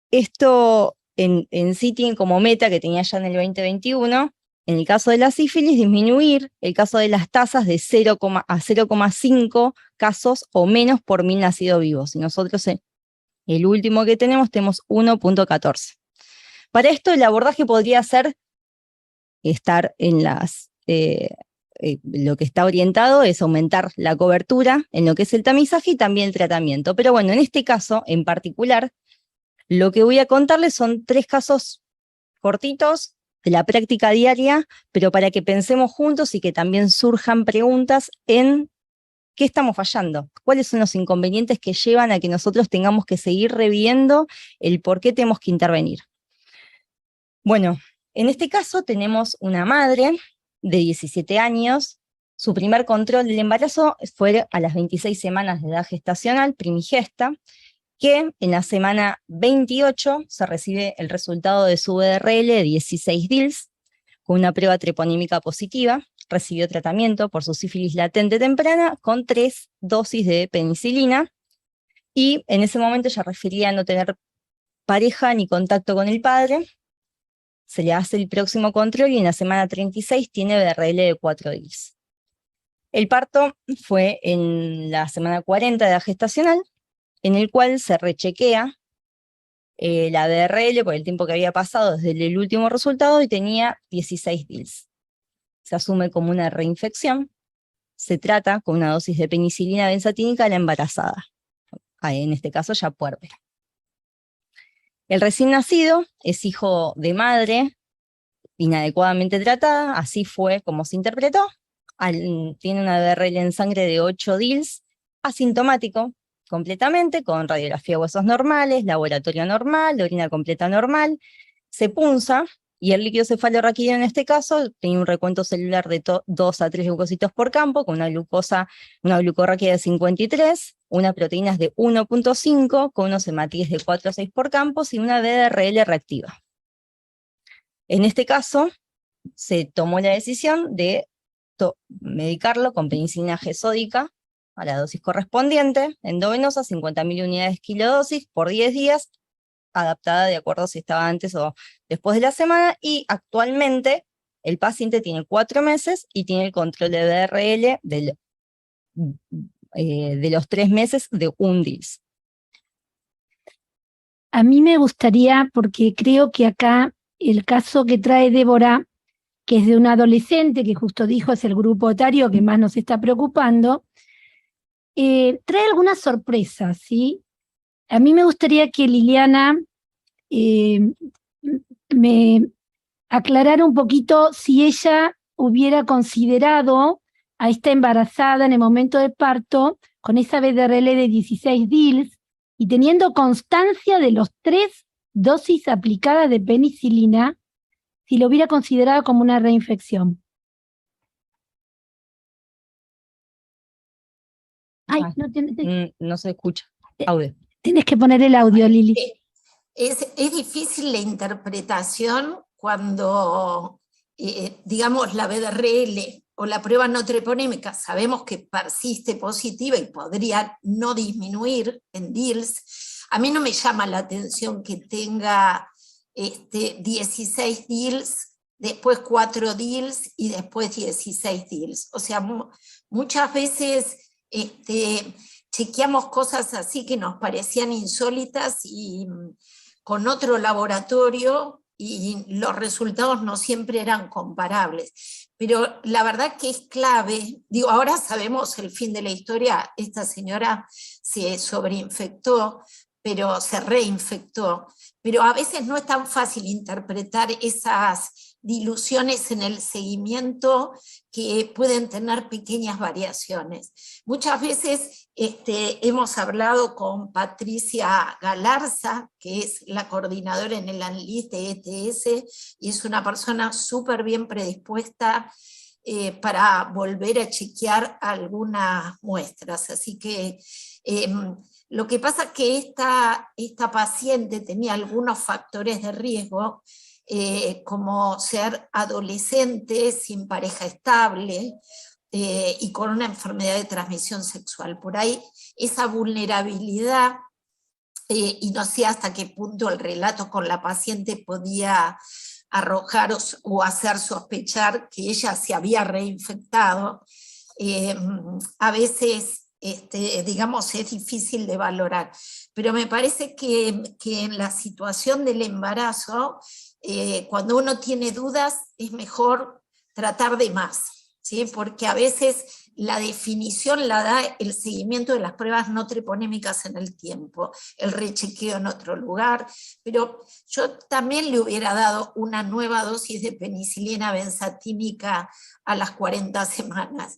esto en sí tiene como meta, que tenía ya en el 2021, en el caso de la sífilis, disminuir el caso de las tasas de 0, a 0,5 casos o menos por 1000 nacidos vivos. Y nosotros, el último que tenemos 1.14. Para esto, el abordaje podría ser estar en lo que está orientado es aumentar la cobertura en lo que es el tamizaje y también el tratamiento. Pero bueno, en este caso en particular, lo que voy a contarles son 3 casos cortitos de la práctica diaria, pero para que pensemos juntos y que también surjan preguntas en qué estamos fallando, cuáles son los inconvenientes que llevan a que nosotros tengamos que seguir reviendo el por qué tenemos que intervenir. Bueno, en este caso tenemos una madre de 17 años, su primer control del embarazo fue a las 26 semanas de edad gestacional, primigesta, que en la semana 28 se recibe el resultado de su BRL de 16 DILs, con una prueba treponímica positiva, recibió tratamiento por su sífilis latente temprana con 3 dosis de penicilina, y en ese momento ella refería a no tener pareja ni contacto con el padre. Se le hace el próximo control y en la semana 36 tiene BRL de 4 DILs. El parto fue en la semana 40 de edad gestacional, en el cual se rechequea la BRL por el tiempo que había pasado desde el último resultado y tenía 16 DILs. Se asume como una reinfección, se trata con una dosis de penicilina benzatínica a la embarazada, en este caso ya puérpera. El recién nacido es hijo de madre inadecuadamente tratada, así fue como se interpretó. Tiene una BRL en sangre de 8 DILs, asintomático completamente, con radiografía de huesos normales, laboratorio normal, orina completa normal, se punza, y el líquido cefalorraquídeo en este caso tenía un recuento celular de 2 a 3 leucocitos por campo, con una glucorraquia de 53, unas proteínas de 1.5, con unos hematíes de 4 a 6 por campo, y una BRL reactiva. En este caso, se tomó la decisión de medicarlo con penicilina G sódica a la dosis correspondiente, endovenosa, 50.000 unidades kilodosis por 10 días, adaptada de acuerdo si estaba antes o después de la semana, y actualmente el paciente tiene 4 meses y tiene el control de BRL de los 3 meses de 1 DILs. A mí me gustaría, porque creo que acá el caso que trae Débora, que es de una adolescente, que justo dijo es el grupo etario que más nos está preocupando, trae algunas sorpresas, ¿sí? A mí me gustaría que Liliana me aclarara un poquito si ella hubiera considerado a esta embarazada en el momento del parto con esa BRL de 16 DILs y teniendo constancia de los 3 dosis aplicadas de penicilina, si lo hubiera considerado como una reinfección. Ay, no se escucha. Audio. Tienes que poner el audio, Lili. Es difícil la interpretación cuando, digamos, la BRL o la prueba no treponémica sabemos que persiste positiva y podría no disminuir en DILs. A mí no me llama la atención que tenga 16 DILs, después 4 DILs y después 16 DILs. O sea, muchas veces chequeamos cosas así que nos parecían insólitas y con otro laboratorio y los resultados no siempre eran comparables. Pero la verdad que es clave, digo, ahora sabemos el fin de la historia, esta señora se sobreinfectó, pero se reinfectó, pero a veces no es tan fácil interpretar esas diluciones en el seguimiento que pueden tener pequeñas variaciones. Muchas veces hemos hablado con Patricia Galarza, que es la coordinadora en el ANLIS de ETS, y es una persona súper bien predispuesta para volver a chequear algunas muestras. Así que lo que pasa es que esta paciente tenía algunos factores de riesgo, como ser adolescente, sin pareja estable, y con una enfermedad de transmisión sexual. Por ahí esa vulnerabilidad, y no sé hasta qué punto el relato con la paciente podía arrojar o hacer sospechar que ella se había reinfectado, a veces digamos, es difícil de valorar. Pero me parece que en la situación del embarazo, cuando uno tiene dudas, es mejor tratar de más, ¿sí? Porque a veces la definición la da el seguimiento de las pruebas no treponémicas en el tiempo, el rechequeo en otro lugar, pero yo también le hubiera dado una nueva dosis de penicilina benzatínica a las 40 semanas,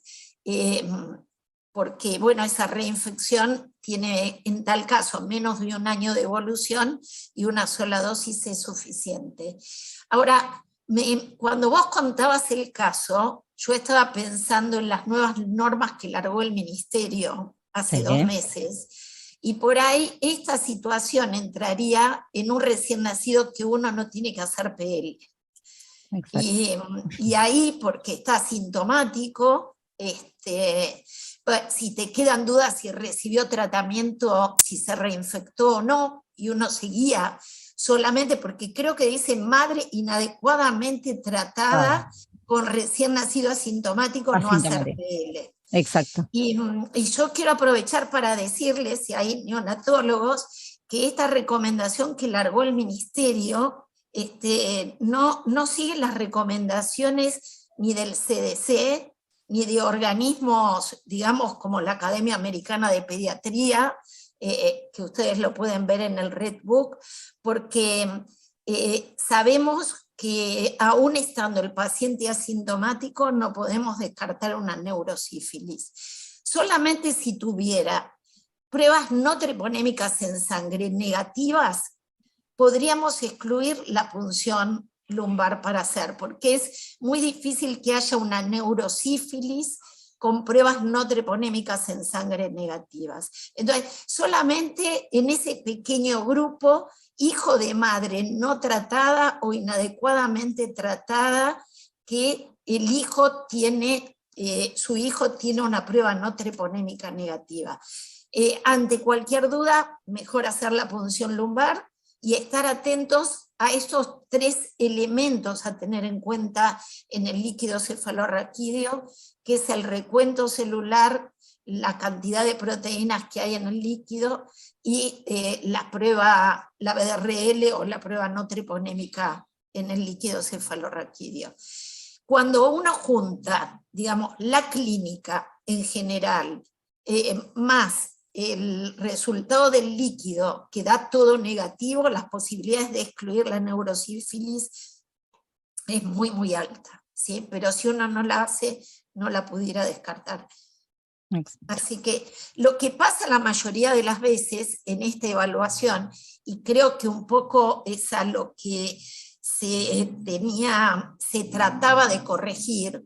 porque bueno, esa reinfección tiene en tal caso menos de un año de evolución y una sola dosis es suficiente. Ahora, cuando vos contabas el caso, yo estaba pensando en las nuevas normas que largó el Ministerio hace 2 meses, y por ahí esta situación entraría en un recién nacido que uno no tiene que hacer PL. Y ahí, porque está asintomático, si te quedan dudas si recibió tratamiento, si se reinfectó o no, y uno seguía solamente porque creo que dice madre inadecuadamente tratada con recién nacido asintomático, no hacer PL. Exacto. Y yo quiero aprovechar para decirles, si hay neonatólogos, que esta recomendación que largó el Ministerio no sigue las recomendaciones ni del CDC, ni de organismos, digamos, como la Academia Americana de Pediatría, que ustedes lo pueden ver en el Red Book, porque sabemos que aún estando el paciente asintomático no podemos descartar una neurosífilis. Solamente si tuviera pruebas no treponémicas en sangre negativas, podríamos excluir la punción lumbar para hacer, porque es muy difícil que haya una neurosífilis con pruebas no treponémicas en sangre negativas. Entonces, solamente en ese pequeño grupo, hijo de madre no tratada o inadecuadamente tratada, que el hijo tiene, su hijo tiene una prueba no treponémica negativa. Ante cualquier duda, mejor hacer la punción lumbar y estar atentos a esos 3 elementos a tener en cuenta en el líquido cefalorraquídeo, que es el recuento celular, la cantidad de proteínas que hay en el líquido y la prueba, la BDRL o la prueba no treponémica en el líquido cefalorraquídeo. Cuando uno junta, digamos, la clínica en general, más el resultado del líquido, que da todo negativo, las posibilidades de excluir la neurosífilis es muy, muy alta, ¿sí? Pero si uno no la hace, no la pudiera descartar. Así que lo que pasa la mayoría de las veces en esta evaluación, y creo que un poco es a lo que se trataba de corregir,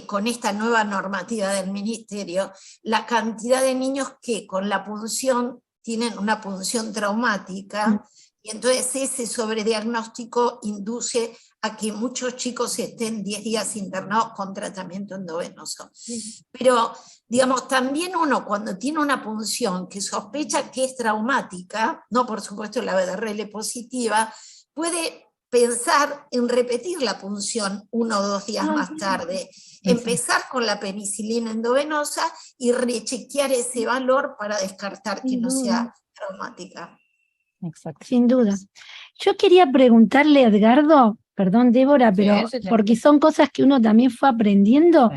con esta nueva normativa del Ministerio, la cantidad de niños que con la punción tienen una punción traumática, y entonces ese sobrediagnóstico induce a que muchos chicos estén 10 días internados con tratamiento endovenoso. Pero, digamos, también uno cuando tiene una punción que sospecha que es traumática, no por supuesto la BDRL positiva, puede pensar en repetir la punción 1 o 2 días más tarde, empezar con la penicilina endovenosa y rechequear ese valor para descartar que no sea traumática. Exacto. Sin duda. Yo quería preguntarle a Edgardo, perdón Débora, pero porque son cosas que uno también fue aprendiendo.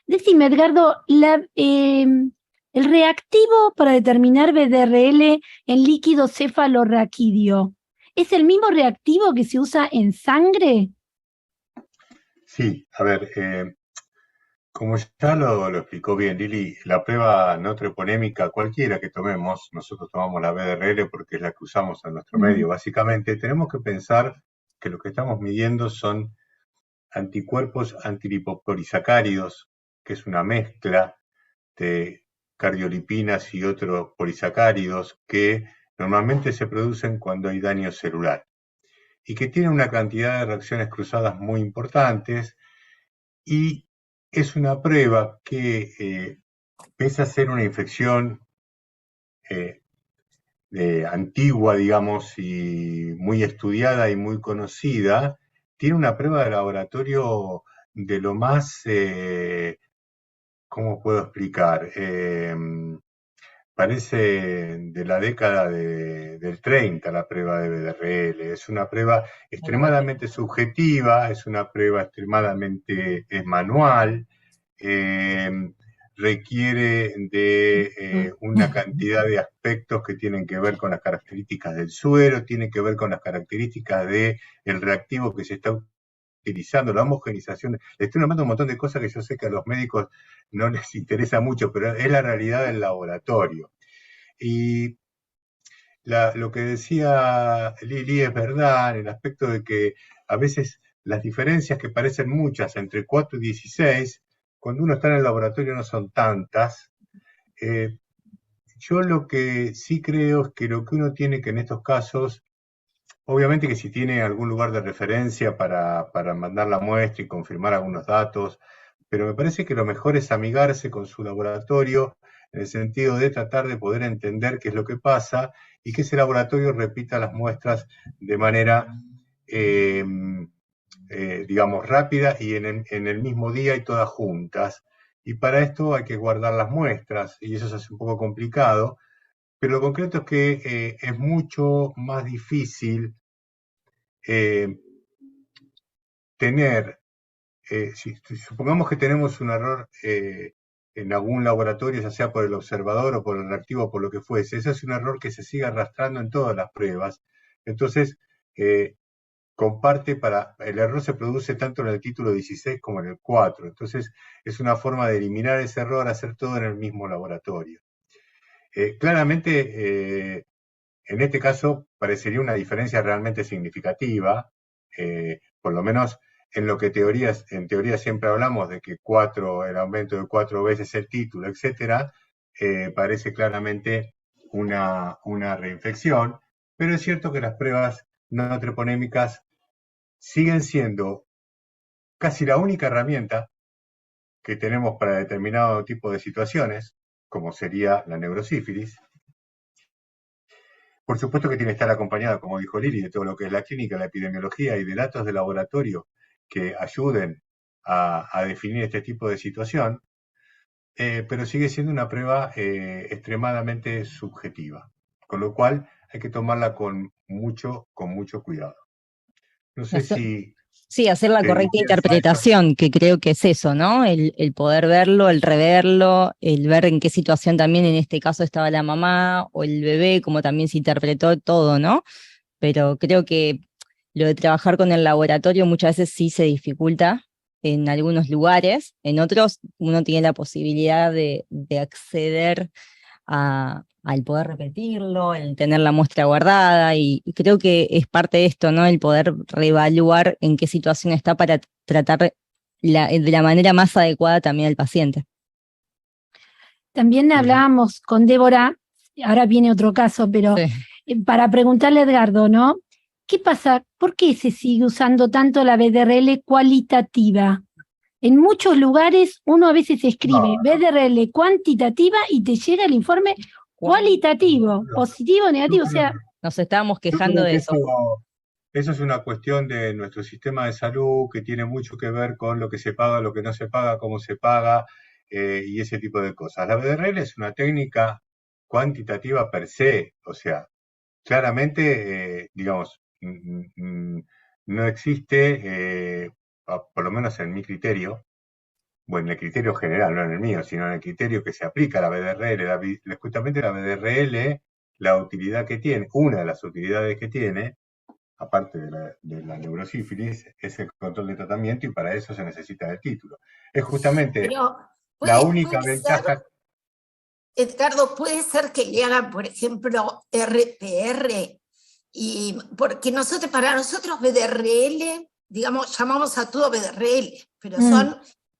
Decime, Edgardo, el reactivo para determinar BDRL en líquido cefalorraquídeo, ¿es el mismo reactivo que se usa en sangre? Sí, a ver, como ya lo explicó bien Lili, la prueba no treponémica, cualquiera que tomemos, nosotros tomamos la BDRL porque es la que usamos en nuestro medio, básicamente, tenemos que pensar que lo que estamos midiendo son anticuerpos antilipopolisacáridos, que es una mezcla de cardiolipinas y otros polisacáridos que normalmente se producen cuando hay daño celular y que tienen una cantidad de reacciones cruzadas muy importantes, y es una prueba que, pese a ser una infección antigua, digamos, y muy estudiada y muy conocida, tiene una prueba de laboratorio de lo más, ¿cómo puedo explicar? Parece de la década del 30 la prueba de BDRL. Es una prueba extremadamente subjetiva, es una prueba extremadamente manual, requiere de una cantidad de aspectos que tienen que ver con las características del suero, tiene que ver con las características del reactivo que se está utilizando, la homogenización. Le estoy nombrando un montón de cosas que yo sé que a los médicos no les interesa mucho, pero es la realidad del laboratorio. Y lo que decía Lili es verdad, en el aspecto de que a veces las diferencias que parecen muchas entre 4 y 16, cuando uno está en el laboratorio no son tantas. Yo lo que sí creo es que lo que uno tiene que en estos casos, obviamente que si tiene algún lugar de referencia para mandar la muestra y confirmar algunos datos, pero me parece que lo mejor es amigarse con su laboratorio en el sentido de tratar de poder entender qué es lo que pasa y que ese laboratorio repita las muestras de manera, digamos, rápida y en el mismo día y todas juntas. Y para esto hay que guardar las muestras y eso se hace un poco complicado, pero lo concreto es que es mucho más difícil eh, tener, si supongamos que tenemos un error en algún laboratorio, ya sea por el observador o por el reactivo o por lo que fuese, ese es un error que se sigue arrastrando en todas las pruebas. Entonces, el error se produce tanto en el título 16 como en el 4. Entonces, es una forma de eliminar ese error, hacer todo en el mismo laboratorio. Claramente, en este caso, parecería una diferencia realmente significativa, por lo menos en lo que en teoría siempre hablamos de que el aumento de 4 veces el título, etcétera, parece claramente una reinfección, pero es cierto que las pruebas no treponémicas siguen siendo casi la única herramienta que tenemos para determinado tipo de situaciones, como sería la neurosífilis. Por supuesto que tiene que estar acompañada, como dijo Lili, de todo lo que es la clínica, la epidemiología y de datos de laboratorio que ayuden a definir este tipo de situación, pero sigue siendo una prueba extremadamente subjetiva, con lo cual hay que tomarla con mucho cuidado. No sé si Sí, hacer la te correcta dirías a eso. interpretación, que creo que es eso, ¿no? El poder verlo, el reverlo, el ver en qué situación también en este caso estaba la mamá o el bebé, como también se interpretó todo, ¿no? Pero creo que lo de trabajar con el laboratorio muchas veces sí se dificulta en algunos lugares, en otros uno tiene la posibilidad de acceder al poder repetirlo, el tener la muestra guardada, y creo que es parte de esto, ¿no? El poder reevaluar en qué situación está para tratar de la manera más adecuada también al paciente. También hablábamos con Débora, ahora viene otro caso, pero para preguntarle a Edgardo, ¿no? ¿Qué pasa? ¿Por qué se sigue usando tanto la BDRL cualitativa? En muchos lugares uno a veces escribe BDRL cuantitativa y te llega el informe cualitativo, positivo, negativo, o sea... Nos estábamos quejando de eso. Eso es una cuestión de nuestro sistema de salud que tiene mucho que ver con lo que se paga, lo que no se paga, cómo se paga y ese tipo de cosas. La BDRL es una técnica cuantitativa per se, o sea, claramente, digamos, no existe, por lo menos en mi criterio, bueno, en el criterio general, no en el mío, sino en el criterio que se aplica a la BDRL, justamente la BDRL, la utilidad que tiene, una de las utilidades que tiene, aparte de la neurosífilis, es el control de tratamiento, y para eso se necesita el título. Es justamente Pero la única puede ventaja. ser, Edgardo, puede ser que le hagan, por ejemplo, RPR, y porque para nosotros BDRL, digamos, llamamos a todo BDRL, pero son,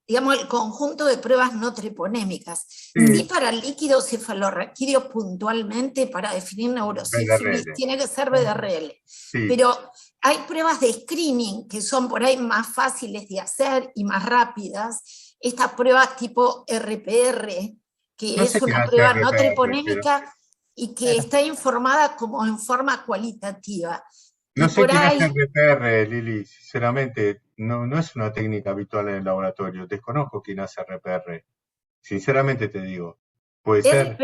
digamos, el conjunto de pruebas no treponémicas. Sí, para el líquido cefalorraquídeo puntualmente, para definir neurosífilis, BDRL. tiene que ser BDRL. Sí. Pero hay pruebas de screening que son por ahí más fáciles de hacer y más rápidas. Estas pruebas tipo RPR, que No sé es qué una hace prueba no RPR, treponémica y que está informada como en forma cualitativa. no Y sé por quién hace ahí, RPR, Lili, sinceramente, no es una técnica habitual en el laboratorio. Desconozco quién hace RPR. Sinceramente te digo. Puede ser.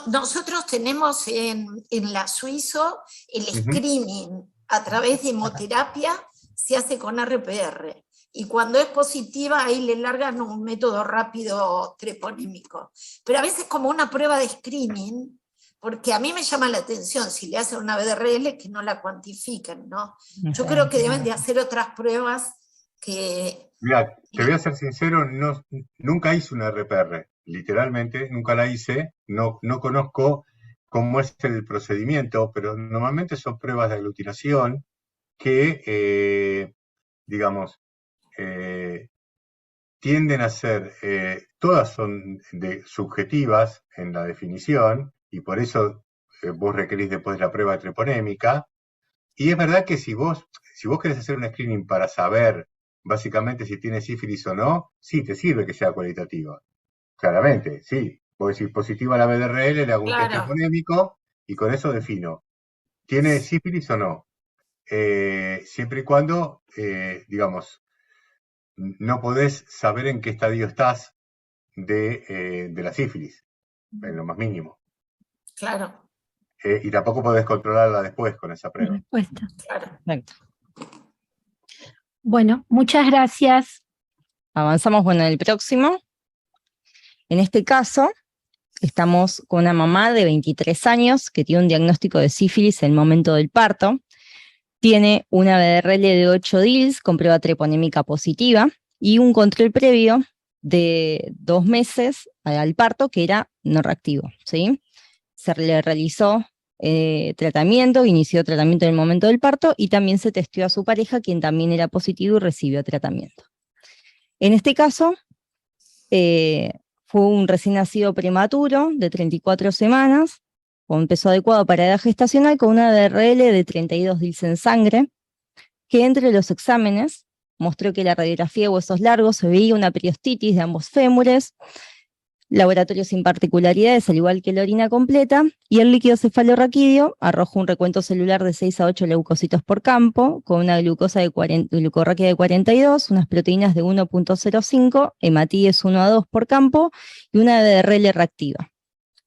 nosotros tenemos en la Suizo el screening a través de hemoterapia, se hace con RPR. Y cuando es positiva, ahí le largan un método rápido treponémico. Pero a veces como una prueba de screening, porque a mí me llama la atención, si le hacen una BDRL, que no la cuantifiquen, ¿no? Yo creo que deben de hacer otras pruebas que... Mira, te voy a ser sincero, nunca hice una RPR, literalmente, nunca la hice, no conozco cómo es el procedimiento, pero normalmente son pruebas de aglutinación que, digamos, tienden a ser, todas son subjetivas en la definición, y por eso vos requerís después la prueba treponémica. Y es verdad que si vos querés hacer un screening para saber básicamente si tienes sífilis o no, sí, te sirve que sea cualitativa. Claramente, sí. Vos decís positiva la BDRL, le hago un test Claro. treponémico y con eso defino. ¿Tiene sífilis o no? Siempre y cuando, digamos, no podés saber en qué estadio estás de la sífilis, en lo más mínimo. Claro. Y tampoco podés controlarla después con esa prueba. Respuesta. Claro. Perfecto. Bueno, muchas gracias. Avanzamos, bueno, en el próximo. En este caso, estamos con una mamá de 23 años que tiene un diagnóstico de sífilis en el momento del parto. Tiene una BDRL de 8 DILs con prueba treponémica positiva y un control previo de 2 meses al parto que era no reactivo, ¿sí? Se le realizó tratamiento, inició tratamiento en el momento del parto y también se testeó a su pareja, quien también era positivo y recibió tratamiento. En este caso, fue un recién nacido prematuro de 34 semanas, con peso adecuado para edad gestacional, con una BDRL de 32 DILs en sangre, que entre los exámenes mostró que la radiografía de huesos largos se veía una periostitis de ambos fémures, laboratorio sin particularidades, al igual que la orina completa, y el líquido cefalorraquídeo arrojó un recuento celular de 6 a 8 leucocitos por campo, con una glucorraquia de 42, unas proteínas de 1.05, hematíes 1 a 2 por campo, y una BDRL reactiva.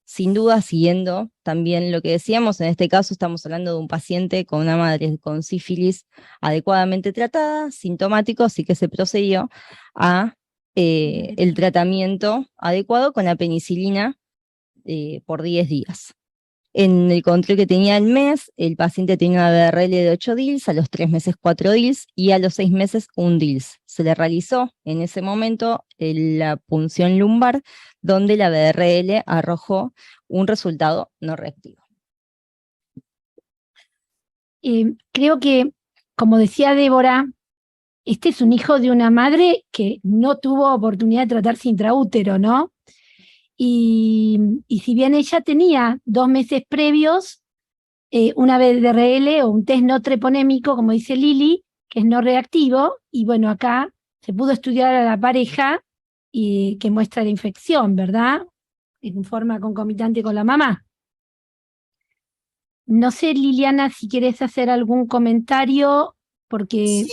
Sin duda, siguiendo también lo que decíamos, en este caso estamos hablando de un paciente con una madre con sífilis adecuadamente tratada, sintomático, así que se procedió a el tratamiento adecuado con la penicilina por 10 días. En el control que tenía el mes, el paciente tenía una BDRL de 8 DILs, a los 3 meses 4 DILs y a los 6 meses 1 DILs. Se le realizó en ese momento la punción lumbar, donde la BDRL arrojó un resultado no reactivo. Creo que, como decía Débora, este es un hijo de una madre que no tuvo oportunidad de tratarse intraútero, ¿no? Y si bien ella tenía 2 meses previos, una BDRL o un test no treponémico, como dice Lili, que es no reactivo, y bueno, acá se pudo estudiar a la pareja y que muestra la infección, ¿verdad? En forma concomitante con la mamá. No sé, Liliana, si quieres hacer algún comentario, porque...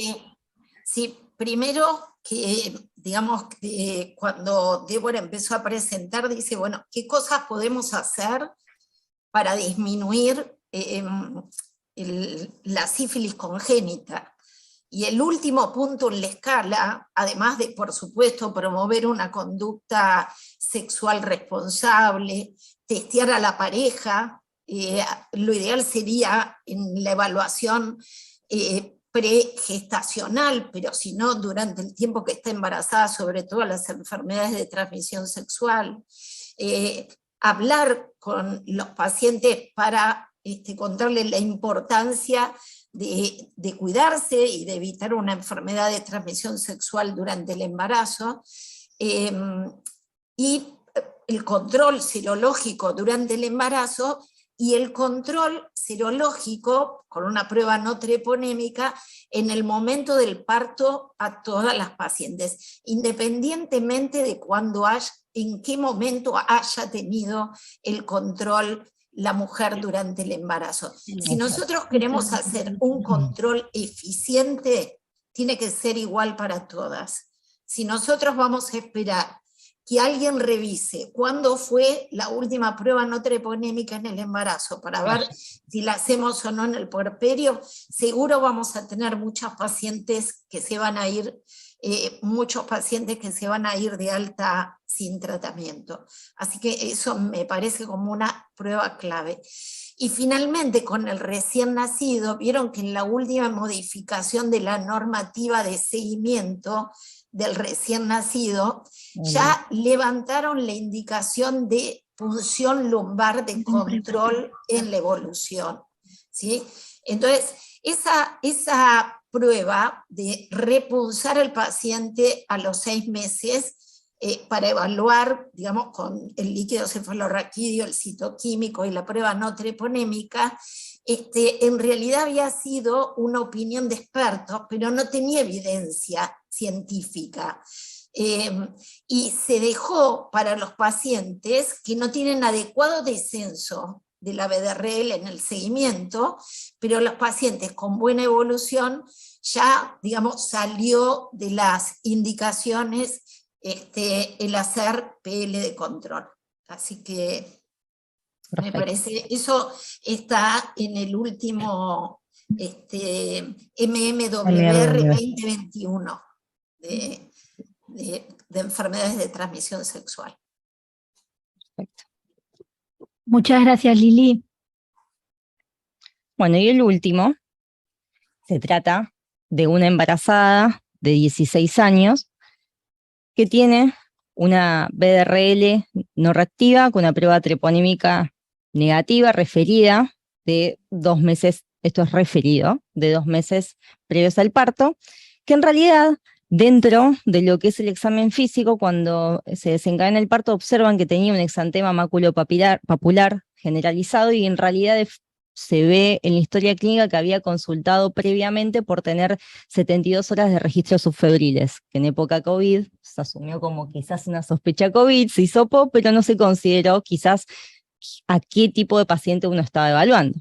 Sí, primero que, digamos, que cuando Débora empezó a presentar, dice, bueno, ¿qué cosas podemos hacer para disminuir la sífilis congénita? Y el último punto en la escala, además de, por supuesto, promover una conducta sexual responsable, testear a la pareja, lo ideal sería en la evaluación pregestacional, pero si no durante el tiempo que está embarazada, sobre todo las enfermedades de transmisión sexual, hablar con los pacientes para contarles la importancia de cuidarse y de evitar una enfermedad de transmisión sexual durante el embarazo, y el control serológico durante el embarazo, y el control serológico con una prueba no treponémica en el momento del parto a todas las pacientes, independientemente de en qué momento haya tenido el control la mujer durante el embarazo. Si nosotros queremos hacer un control eficiente, tiene que ser igual para todas. Si nosotros vamos a esperar que alguien revise cuándo fue la última prueba no treponémica en el embarazo para ver si la hacemos o no en el puerperio, seguro vamos a tener muchos pacientes que se van a ir de alta sin tratamiento. Así que eso me parece como una prueba clave. Y finalmente, con el recién nacido, vieron que en la última modificación de la normativa de seguimiento del recién nacido, ya levantaron la indicación de punción lumbar de control en la evolución, ¿sí? Entonces, esa prueba de repunzar al paciente a los 6 meses para evaluar, digamos, con el líquido cefalorraquídeo, el citoquímico y la prueba no treponémica, en realidad había sido una opinión de expertos, pero no tenía evidencia científica. Y se dejó para los pacientes que no tienen adecuado descenso de la BDRL en el seguimiento, pero los pacientes con buena evolución ya, digamos, salió de las indicaciones el hacer PL de control. Así que me parece, eso está en el último MMWR 2021 de enfermedades de transmisión sexual. Perfecto. Muchas gracias, Lili. Bueno, y el último se trata de una embarazada de 16 años que tiene una BDRL no reactiva con una prueba treponémica negativa referida de 2 meses, esto es referido, de 2 meses previos al parto, que en realidad dentro de lo que es el examen físico, cuando se desencadena el parto, observan que tenía un exantema maculopapular generalizado y en realidad se ve en la historia clínica que había consultado previamente por tener 72 horas de registros subfebriles, que en época COVID se asumió como quizás una sospecha COVID, se hizo POP, pero no se consideró quizás a qué tipo de paciente uno estaba evaluando.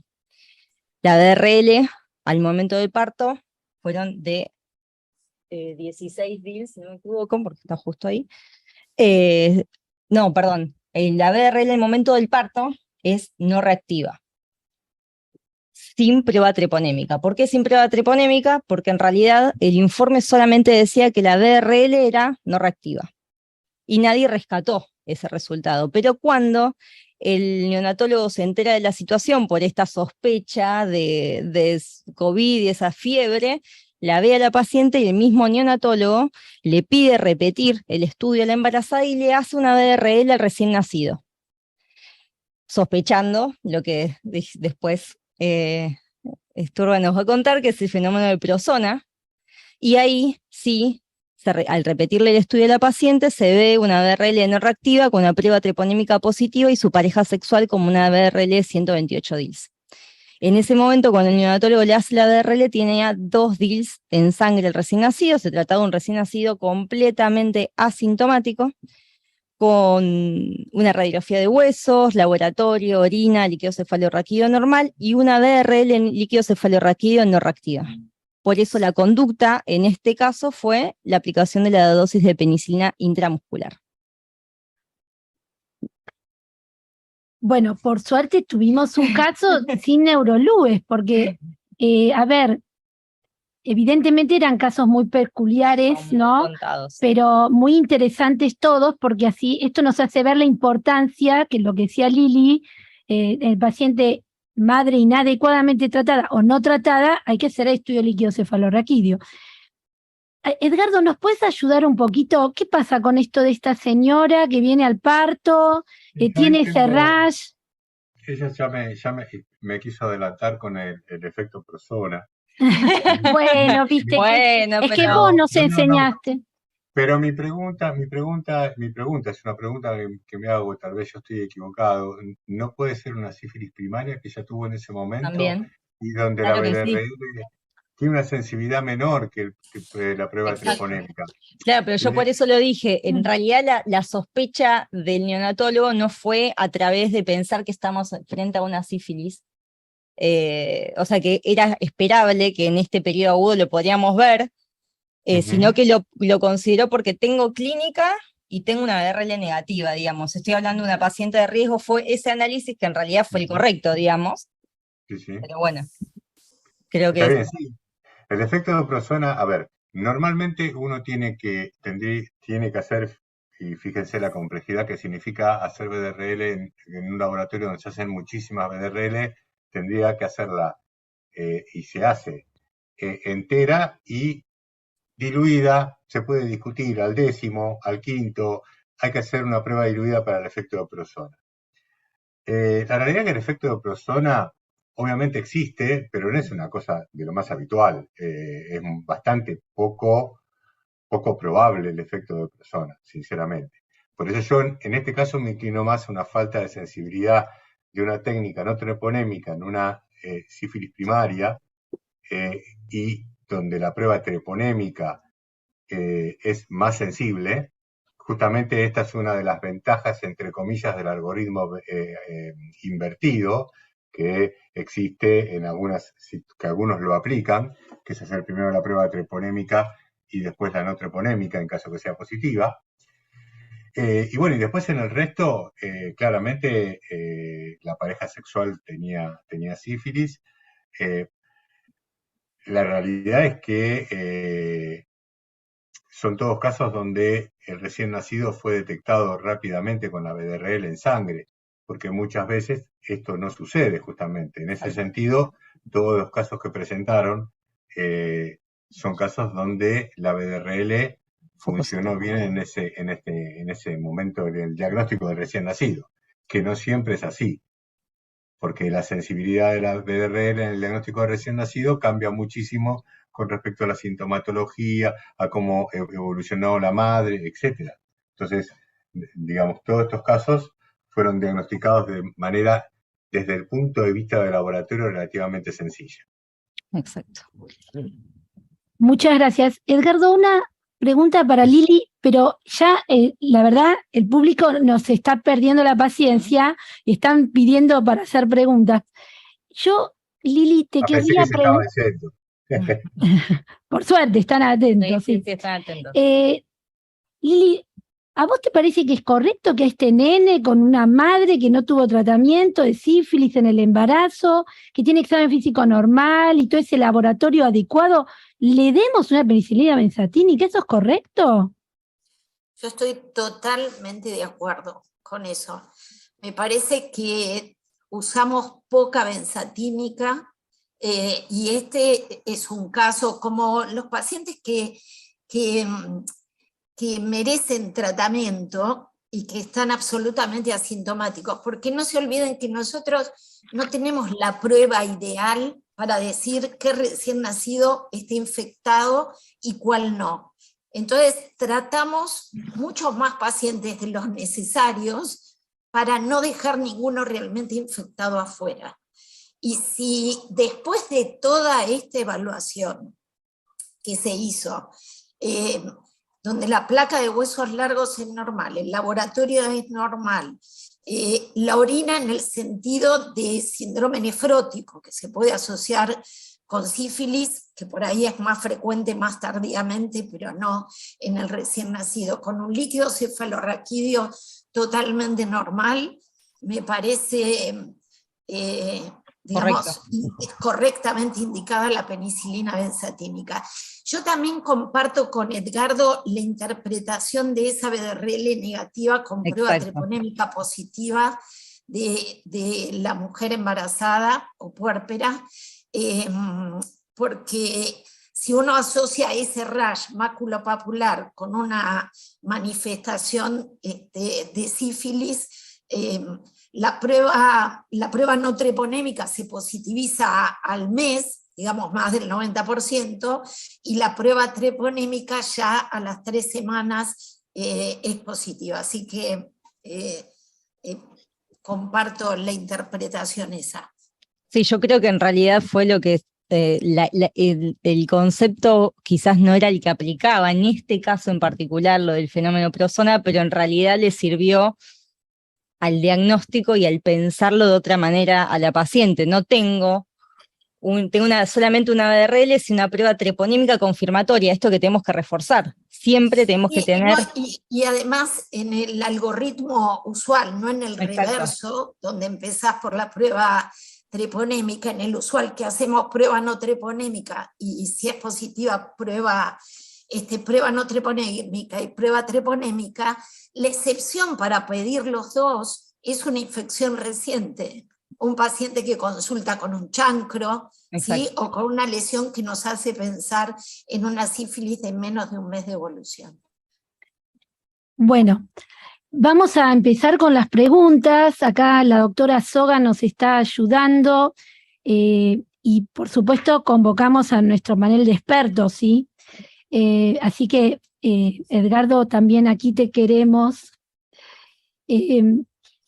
La BDRL al momento del parto fueron de 16 DILs, si no me equivoco, porque está justo ahí. No, perdón, la BDRL en el momento del parto es no reactiva, sin prueba treponémica. ¿Por qué sin prueba treponémica? Porque en realidad el informe solamente decía que la BDRL era no reactiva, y nadie rescató ese resultado. Pero cuando el neonatólogo se entera de la situación por esta sospecha de COVID y esa fiebre, la ve a la paciente y el mismo neonatólogo le pide repetir el estudio a la embarazada y le hace una BDRL al recién nacido, sospechando lo que después Esturba nos va a contar, que es el fenómeno de prosona, y ahí sí, al repetirle el estudio a la paciente, se ve una BDRL no reactiva con una prueba treponémica positiva y su pareja sexual como una BDRL 128 DILs. En ese momento, cuando el neonatólogo le hace la BDRL, tiene ya 2 DILs en sangre el recién nacido. Se trataba de un recién nacido completamente asintomático, con una radiografía de huesos, laboratorio, orina, líquido cefalorraquídeo normal y una BDRL en líquido cefalorraquídeo no reactiva. Por eso la conducta en este caso fue la aplicación de la dosis de penicilina intramuscular. Bueno, por suerte tuvimos un caso sin neurolúes, porque, a ver, evidentemente eran casos muy peculiares, ¿no? Contados. Pero muy interesantes todos, porque así esto nos hace ver la importancia, que lo que decía Lili, el paciente madre inadecuadamente tratada o no tratada, hay que hacer estudio líquido cefalorraquídeo. Edgardo, ¿nos puedes ayudar un poquito? ¿Qué pasa con esto de esta señora que viene al parto, tiene ese rash? Ella ya me quiso adelantar con el efecto persona. Bueno, viste, Bueno, es que pero- vos nos No. enseñaste. Pero mi pregunta es una pregunta que me hago, tal vez yo estoy equivocado. ¿No puede ser una sífilis primaria que ya tuvo en ese momento También, y donde claro la que sí. BDRL tiene una sensibilidad menor que la prueba Exacto. treponémica? Claro, pero yo por eso lo dije. En realidad la sospecha del neonatólogo no fue a través de pensar que estamos frente a una sífilis. O sea que era esperable que en este periodo agudo lo podríamos ver, sino que lo consideró porque tengo clínica y tengo una BRL negativa, digamos. Estoy hablando de una paciente de riesgo, fue ese análisis que en realidad fue el correcto, digamos. Sí. Pero bueno, creo que Está bien, sí. El efecto de prosona, a ver, normalmente uno tiene que hacer, y fíjense la complejidad que significa hacer BDRL en un laboratorio donde se hacen muchísimas BDRL, tendría que hacerla, y se hace, entera y diluida, se puede discutir al 10º, al 5º, hay que hacer una prueba diluida para el efecto de prosona. La realidad es que el efecto de prosona obviamente existe, pero no es una cosa de lo más habitual. Es bastante poco probable el efecto de prosona, sinceramente. Por eso yo en este caso me inclino más a una falta de sensibilidad de una técnica no treponémica en una sífilis primaria, y donde la prueba treponémica es más sensible. Justamente esta es una de las ventajas, entre comillas, del algoritmo invertido que existe en que algunos lo aplican, que es hacer primero la prueba treponémica y después la no treponémica en caso que sea positiva. Y bueno, y después en el resto, claramente la pareja sexual tenía sífilis. La realidad es que son todos casos donde el recién nacido fue detectado rápidamente con la BDRL en sangre, porque muchas veces esto no sucede justamente. En ese sentido, todos los casos que presentaron son casos donde la BDRL funcionó bien en ese momento del diagnóstico del recién nacido, que no siempre es así, porque la sensibilidad de la BDRL en el diagnóstico de recién nacido cambia muchísimo con respecto a la sintomatología, a cómo evolucionó la madre, etc. Entonces, digamos, todos estos casos fueron diagnosticados de manera, desde el punto de vista del laboratorio, relativamente sencilla. exacto. Muchas gracias. Edgardo, una pregunta para Lili, pero ya la verdad el público nos está perdiendo la paciencia y están pidiendo para hacer preguntas. Yo, Lili, te Pensé quería que se estaba preguntar. diciendo. Por suerte, están atentos. Sí, están atentos. Lili, ¿a vos te parece que es correcto que a este nene con una madre que no tuvo tratamiento de sífilis en el embarazo, que tiene examen físico normal y todo ese laboratorio adecuado, le demos una penicilina benzatínica? ¿Eso es correcto? Yo estoy totalmente de acuerdo con eso. Me parece que usamos poca benzatínica, y este es un caso como los pacientes que merecen tratamiento y que están absolutamente asintomáticos, porque no se olviden que nosotros no tenemos la prueba ideal para decir qué recién nacido está infectado y cuál no. Entonces tratamos muchos más pacientes de los necesarios para no dejar ninguno realmente infectado afuera. Y si después de toda esta evaluación que se hizo, donde la placa de huesos largos es normal, el laboratorio es normal, la orina en el sentido de síndrome nefrótico, que se puede asociar con sífilis, que por ahí es más frecuente más tardíamente, pero no en el recién nacido, con un líquido cefalorraquídeo totalmente normal, me parece, digamos, correctamente indicada la penicilina benzatínica. Yo también comparto con Edgardo la interpretación de esa BDRL negativa con prueba treponémica positiva de la mujer embarazada o puérpera, porque si uno asocia ese rash maculopapular con una manifestación de sífilis, la prueba no treponémica se positiviza al mes, digamos más del 90%, y la prueba treponémica ya a las 3 semanas es positiva. Así que comparto la interpretación esa. Sí, yo creo que en realidad fue lo que el concepto quizás no era el que aplicaba en este caso en particular, lo del fenómeno prosona, pero en realidad le sirvió al diagnóstico y al pensarlo de otra manera a la paciente. No tengo solamente una BRL, sino una prueba treponímica confirmatoria, esto que tenemos que reforzar. Siempre tenemos que tener... Y además en el algoritmo usual, no en el reverso, donde empezás por la prueba treponémica, en el usual que hacemos prueba no treponémica, y si es positiva prueba no treponémica y prueba treponémica, la excepción para pedir los dos es una infección reciente. Un paciente que consulta con un chancro, ¿sí? O con una lesión que nos hace pensar en una sífilis de menos de un mes de evolución. Bueno, vamos a empezar con las preguntas. Acá la doctora Soga nos está ayudando y por supuesto convocamos a nuestro panel de expertos, ¿sí? Así que Edgardo, también aquí te queremos.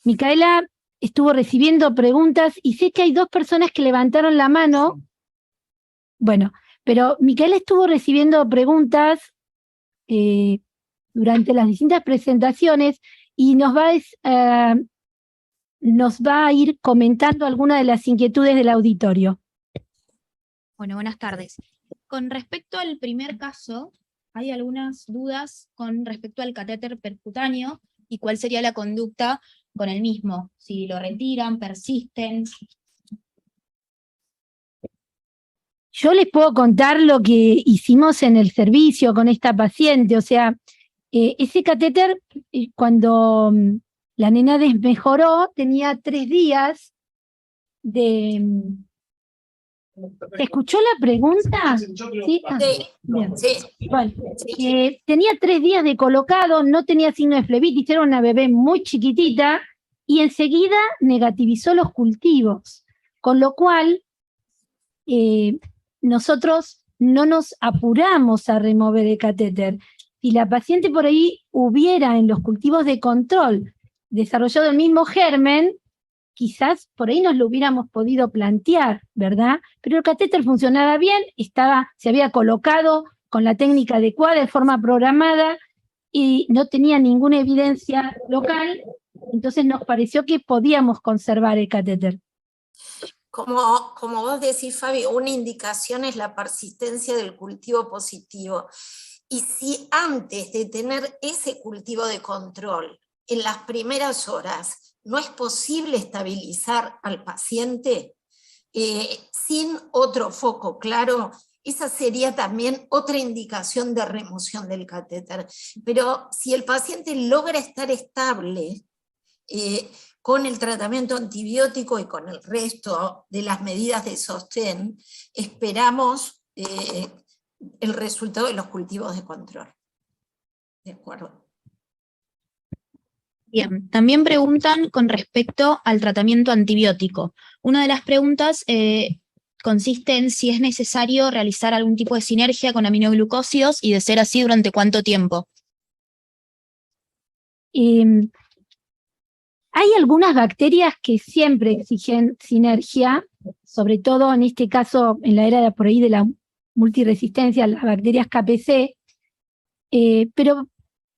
Micaela estuvo recibiendo preguntas y sé que hay 2 personas que levantaron la mano. Bueno, pero Micaela estuvo recibiendo preguntas durante las distintas presentaciones y nos va a ir comentando algunas de las inquietudes del auditorio. Bueno, buenas tardes. Con respecto al primer caso, hay algunas dudas con respecto al catéter percutáneo y cuál sería la conducta con el mismo, si lo retiran, persisten. Yo les puedo contar lo que hicimos en el servicio con esta paciente, o sea, ese catéter, cuando la nena desmejoró, tenía 3 días de... ¿Se escuchó la pregunta? ¿Sí? Ah, bien. Sí. Bueno, tenía 3 días de colocado, no tenía signo de flebitis, era una bebé muy chiquitita, y enseguida negativizó los cultivos, con lo cual nosotros no nos apuramos a remover el catéter. Si la paciente por ahí hubiera en los cultivos de control desarrollado el mismo germen, quizás por ahí nos lo hubiéramos podido plantear, ¿verdad? Pero el catéter funcionaba bien, se había colocado con la técnica adecuada, de forma programada, y no tenía ninguna evidencia local, entonces nos pareció que podíamos conservar el catéter. Como vos decís, Fabi, una indicación es la persistencia del cultivo positivo. Y si antes de tener ese cultivo de control, en las primeras horas, no es posible estabilizar al paciente sin otro foco claro, esa sería también otra indicación de remoción del catéter. Pero si el paciente logra estar estable con el tratamiento antibiótico y con el resto de las medidas de sostén, esperamos el resultado de los cultivos de control. ¿De acuerdo? Bien, también preguntan con respecto al tratamiento antibiótico. Una de las preguntas consiste en si es necesario realizar algún tipo de sinergia con aminoglucósidos y de ser así, ¿durante cuánto tiempo? Hay algunas bacterias que siempre exigen sinergia, sobre todo en este caso en la era por ahí de la multiresistencia, las bacterias KPC, pero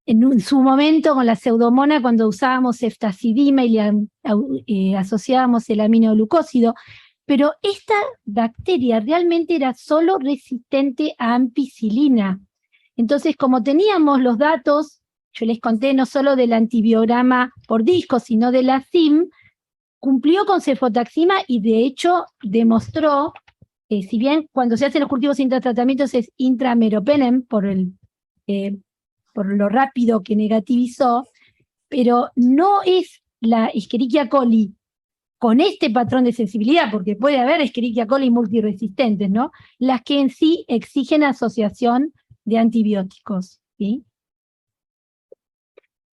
en su momento con la pseudomona, cuando usábamos ceftazidima y le asociábamos el aminoglucósido, pero esta bacteria realmente era solo resistente a ampicilina. Entonces, como teníamos los datos, yo les conté no solo del antibiograma por disco, sino de la CIM, cumplió con cefotaxima y de hecho demostró, si bien cuando se hacen los cultivos intratratamientos es intrameropenem por lo rápido que negativizó, pero no es la Escherichia coli con este patrón de sensibilidad, porque puede haber Escherichia coli multiresistentes, ¿no? Las que en sí exigen asociación de antibióticos, ¿sí?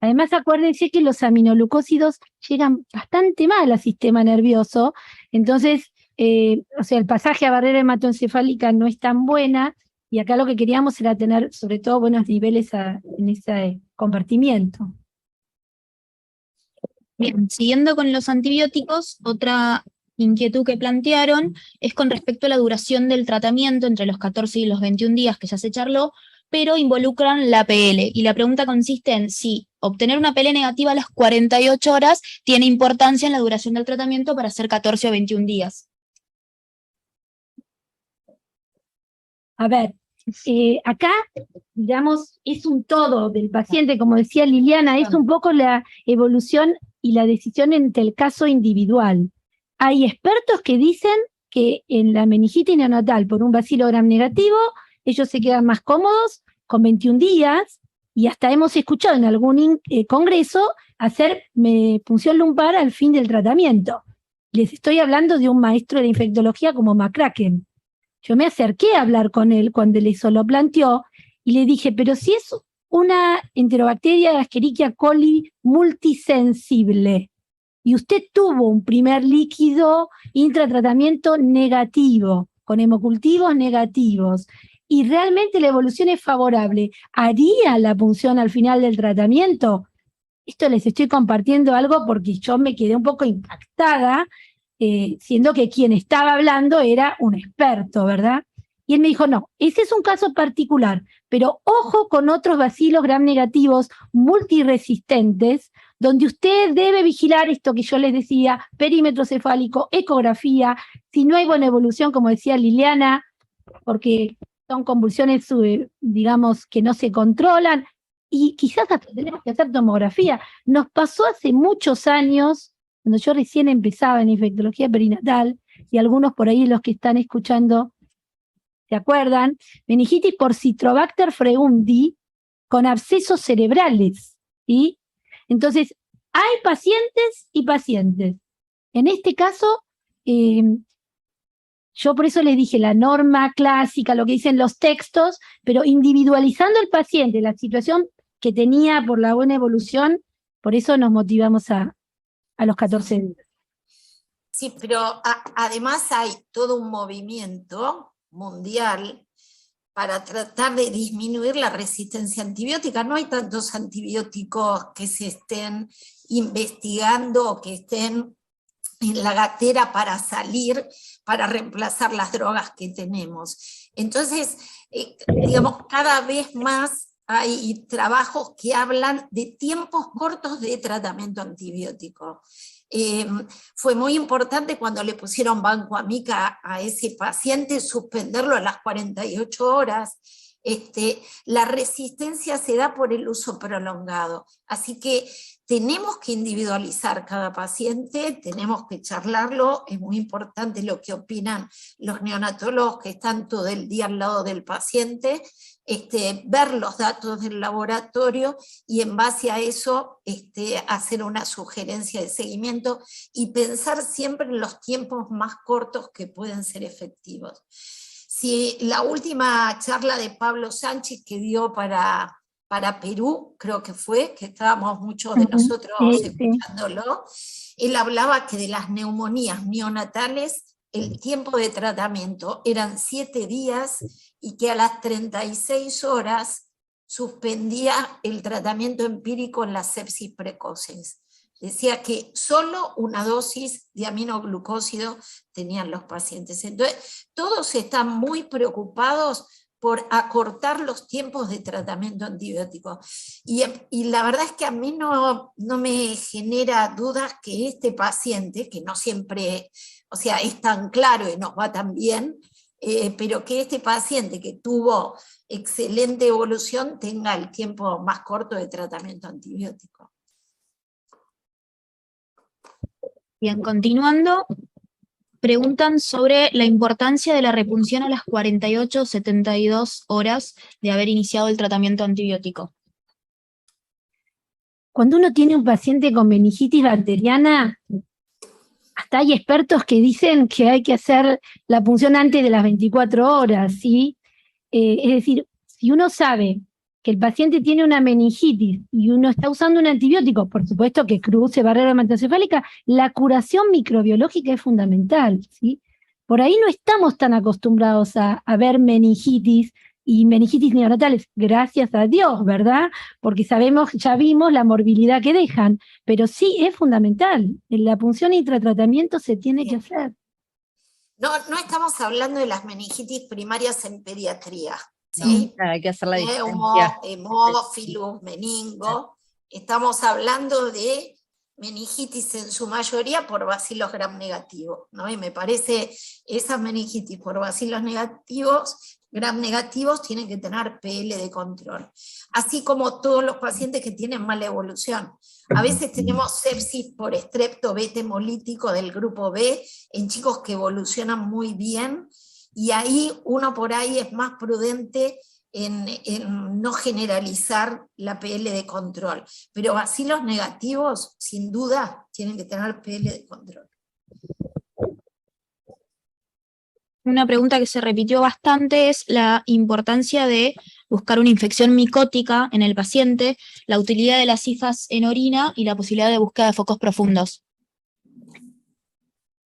Además, acuérdense que los aminoglucósidos llegan bastante mal al sistema nervioso, entonces, o sea, el pasaje a barrera hematoencefálica no es tan buena, y acá lo que queríamos era tener, sobre todo, buenos niveles en ese compartimiento. Bien, siguiendo con los antibióticos, otra inquietud que plantearon es con respecto a la duración del tratamiento entre los 14 y los 21 días, que ya se charló, pero involucran la PL. Y la pregunta consiste en si obtener una PL negativa a las 48 horas tiene importancia en la duración del tratamiento para hacer 14 o 21 días. A ver, acá, digamos, es un todo del paciente, como decía Liliana, es un poco la evolución y la decisión entre el caso individual. Hay expertos que dicen que en la meningitis neonatal por un bacilo gram negativo, ellos se quedan más cómodos con 21 días, y hasta hemos escuchado en algún congreso hacer punción lumpar al fin del tratamiento. Les estoy hablando de un maestro de infectología como McCracken. Yo me acerqué a hablar con él cuando él eso lo planteó, y le dije, pero si es una enterobacteria de Escherichia coli multisensible, y usted tuvo un primer líquido intratratamiento negativo, con hemocultivos negativos, y realmente la evolución es favorable, ¿haría la punción al final del tratamiento? Esto les estoy compartiendo algo porque yo me quedé un poco impactada, siendo que quien estaba hablando era un experto, ¿verdad? Y él me dijo, no, ese es un caso particular, pero ojo con otros bacilos gram negativos multiresistentes, donde usted debe vigilar esto que yo les decía, perímetro cefálico, ecografía, si no hay buena evolución, como decía Liliana, porque son convulsiones, digamos, que no se controlan, y quizás hasta tenemos que hacer tomografía. Nos pasó hace muchos años, cuando yo recién empezaba en infectología perinatal, y algunos por ahí los que están escuchando ¿se acuerdan? Meningitis por Citrobacter fregundi con abscesos cerebrales, ¿sí? Entonces, hay pacientes y pacientes. En este caso, yo por eso les dije la norma clásica, lo que dicen los textos, pero individualizando el paciente, la situación que tenía por la buena evolución, por eso nos motivamos a los 14 días. Sí, pero además hay todo un movimiento mundial para tratar de disminuir la resistencia antibiótica. No hay tantos antibióticos que se estén investigando o que estén en la gatera para salir, para reemplazar las drogas que tenemos. Entonces, digamos, cada vez más hay trabajos que hablan de tiempos cortos de tratamiento antibiótico. Fue muy importante cuando le pusieron vancomycin a ese paciente, suspenderlo a las 48 horas. La resistencia se da por el uso prolongado. Así que tenemos que individualizar cada paciente, tenemos que charlarlo, es muy importante lo que opinan los neonatólogos que están todo el día al lado del paciente, ver los datos del laboratorio y en base a eso hacer una sugerencia de seguimiento y pensar siempre en los tiempos más cortos que pueden ser efectivos. Si la última charla de Pablo Sánchez que dio para Perú, creo que fue, que estábamos muchos de nosotros escuchándolo, él hablaba que de las neumonías neonatales el tiempo de tratamiento eran 7 días y que a las 36 horas suspendía el tratamiento empírico en las sepsis precoces. Decía que solo una dosis de aminoglucósido tenían los pacientes. Entonces, todos están muy preocupados por acortar los tiempos de tratamiento antibiótico. Y la verdad es que a mí no me genera dudas que este paciente, que no siempre, o sea, es tan claro y nos va tan bien, pero que este paciente que tuvo excelente evolución tenga el tiempo más corto de tratamiento antibiótico. Bien, continuando, preguntan sobre la importancia de la repunción a las 48 o 72 horas de haber iniciado el tratamiento antibiótico. cuando uno tiene un paciente con meningitis bacteriana, hasta hay expertos que dicen que hay que hacer la punción antes de las 24 horas, ¿sí? Es decir, si uno sabe que el paciente tiene una meningitis y uno está usando un antibiótico, por supuesto que cruce barrera hematocefálica, la curación microbiológica es fundamental, ¿sí? Por ahí no estamos tan acostumbrados a ver meningitis y meningitis neonatales, gracias a Dios, ¿verdad? Porque sabemos, ya vimos la morbilidad que dejan, pero sí es fundamental, la punción intratratamiento se tiene que hacer. No estamos hablando de las meningitis primarias en pediatría, ¿sí? Hay que hacer la Neumo, diferencia. hemófilus, meningo. Estamos hablando de meningitis en su mayoría por bacilos gram negativos, ¿no? Y me parece esas meningitis por bacilos gram negativos tienen que tener PL de control. Así como todos los pacientes que tienen mala evolución. A veces tenemos sepsis por estrepto beta hemolítico del grupo B en chicos que evolucionan muy bien, y ahí uno por ahí es más prudente en no generalizar la PL de control. Pero bacilos negativos, sin duda, tienen que tener PL de control. Una pregunta que se repitió bastante es la importancia de buscar una infección micótica en el paciente, la utilidad de las IFAs en orina y la posibilidad de búsqueda de focos profundos.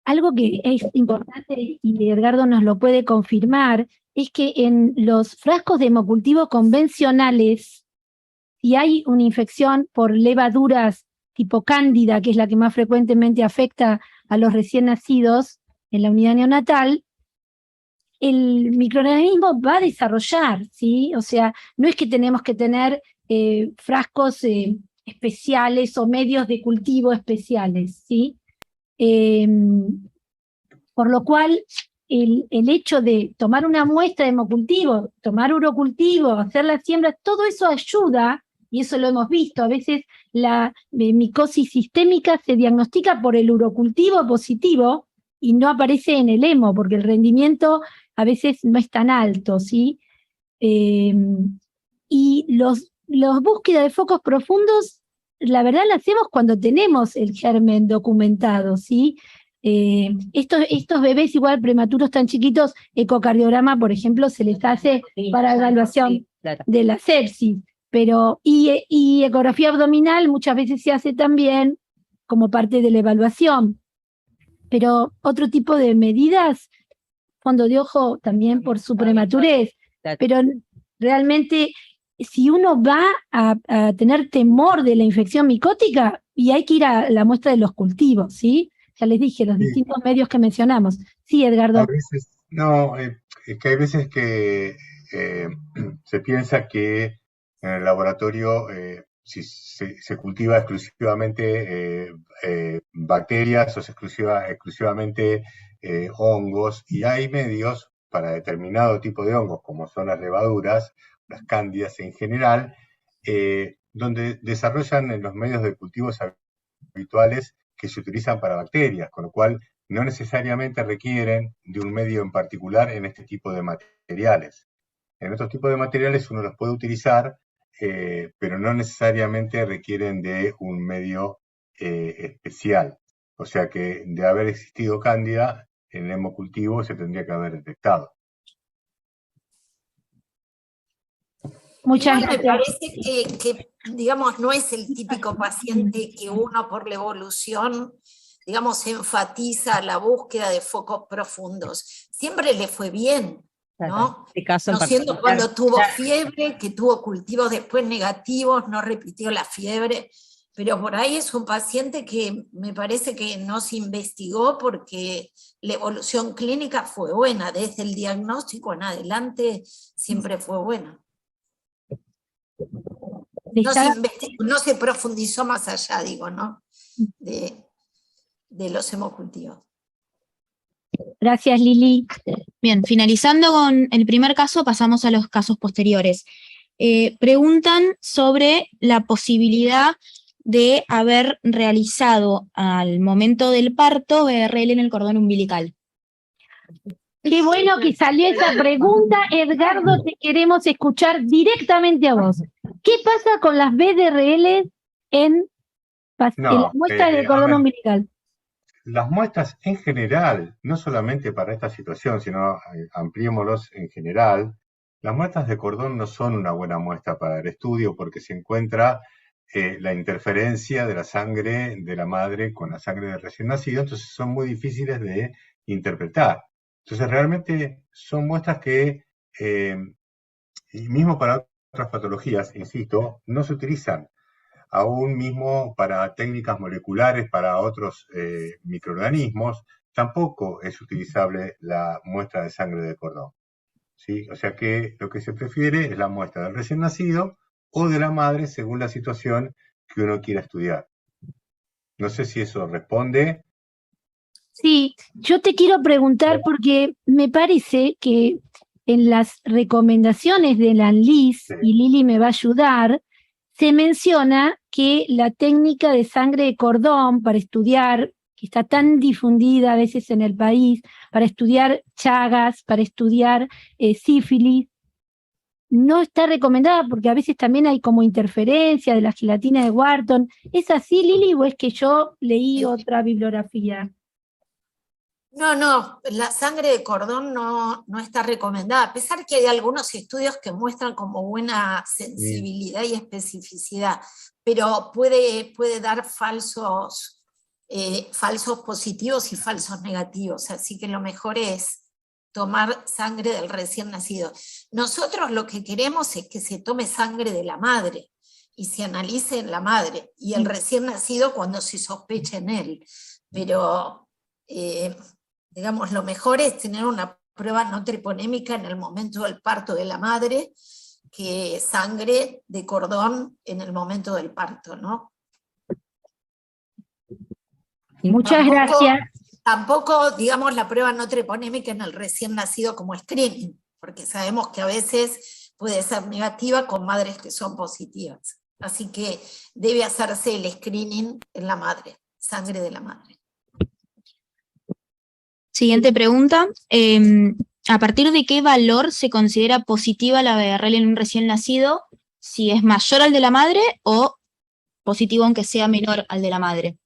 Algo que es importante, y Edgardo nos lo puede confirmar, es que en los frascos de hemocultivo convencionales, si hay una infección por levaduras tipo cándida, que es la que más frecuentemente afecta a los recién nacidos en la unidad neonatal, el microorganismo va a desarrollar, ¿sí? O sea, no es que tenemos que tener frascos especiales o medios de cultivo especiales, ¿sí? Por lo cual, el hecho de tomar una muestra de hemocultivo, tomar urocultivo, hacer la siembra, todo eso ayuda, y eso lo hemos visto. A veces la micosis sistémica se diagnostica por el urocultivo positivo y no aparece en el hemo, porque el rendimiento a veces no es tan alto, ¿sí? Y los búsquedas de focos profundos, la verdad la hacemos cuando tenemos el germen documentado, ¿sí? Estos bebés igual prematuros tan chiquitos, ecocardiograma, por ejemplo, se les hace para evaluación de la sepsis, pero y ecografía abdominal muchas veces se hace también como parte de la evaluación. Pero otro tipo de medidas, fondo de ojo también por su prematurez, pero realmente si uno va a tener temor de la infección micótica, y hay que ir a la muestra de los cultivos, ¿sí? Ya les dije, los distintos medios que mencionamos. Sí, Edgardo. A veces, no, es que hay veces que se piensa que en el laboratorio si se cultiva exclusivamente bacterias o exclusivamente hongos, y hay medios para determinado tipo de hongos, como son las levaduras, las cándidas en general, donde desarrollan en los medios de cultivos habituales que se utilizan para bacterias, con lo cual no necesariamente requieren de un medio en particular en este tipo de materiales. En otros tipos de materiales uno los puede utilizar, pero no necesariamente requieren de un medio especial. O sea que de haber existido cándida, en el hemocultivo se tendría que haber detectado. Muchas gracias. Me parece que, digamos, no es el típico paciente que uno por la evolución, digamos, enfatiza la búsqueda de focos profundos. Siempre le fue bien, ¿no? No siendo cuando tuvo fiebre, que tuvo cultivos después negativos, no repitió la fiebre, pero por ahí es un paciente que me parece que no se investigó porque la evolución clínica fue buena, desde el diagnóstico en adelante siempre fue buena. No se profundizó más allá, digo, ¿no? De los hemocultivos. Gracias, Lili. Bien, finalizando con el primer caso, pasamos a los casos posteriores. Preguntan sobre la posibilidad de haber realizado al momento del parto BRL en el cordón umbilical. Qué bueno que salió esa pregunta, Edgardo, te queremos escuchar directamente a vos. ¿Qué pasa con las BDRL en las No, muestras de a cordón ver, umbilical? las muestras en general, no solamente para esta situación, sino ampliémoslos en general, las muestras de cordón no son una buena muestra para el estudio porque se encuentra la interferencia de la sangre de la madre con la sangre del recién nacido, entonces son muy difíciles de interpretar. Entonces realmente son muestras que, y mismo para otras patologías, insisto, no se utilizan. Aún mismo para técnicas moleculares, para otros microorganismos, tampoco es utilizable la muestra de sangre de cordón, ¿sí? O sea que lo que se prefiere es la muestra del recién nacido o de la madre según la situación que uno quiera estudiar. No sé si eso responde. Sí, yo te quiero preguntar porque me parece que en las recomendaciones de la ANLIS, Sí. y Lili me va a ayudar, se menciona que la técnica de sangre de cordón para estudiar, que está tan difundida a veces en el país, para estudiar chagas, para estudiar sífilis, no está recomendada porque a veces también hay como interferencia de la gelatina de Wharton. ¿Es así, Lili, o es que yo leí otra bibliografía? No, la sangre de cordón no está recomendada, a pesar que hay algunos estudios que muestran como buena sensibilidad y especificidad, pero puede dar falsos positivos y falsos negativos, así que lo mejor es tomar sangre del recién nacido. Nosotros lo que queremos es que se tome sangre de la madre y se analice en la madre, y el recién nacido cuando se sospeche en él, pero digamos, lo mejor es tener una prueba no treponémica en el momento del parto de la madre que sangre de cordón en el momento del parto, ¿no? Muchas gracias. Tampoco, digamos, la prueba no treponémica en el recién nacido como screening, porque sabemos que a veces puede ser negativa con madres que son positivas. Así que debe hacerse el screening en la madre, sangre de la madre. Siguiente pregunta. ¿A partir de qué valor se considera positiva la BRL en un recién nacido? ¿Si es mayor al de la madre o positivo aunque sea menor al de la madre?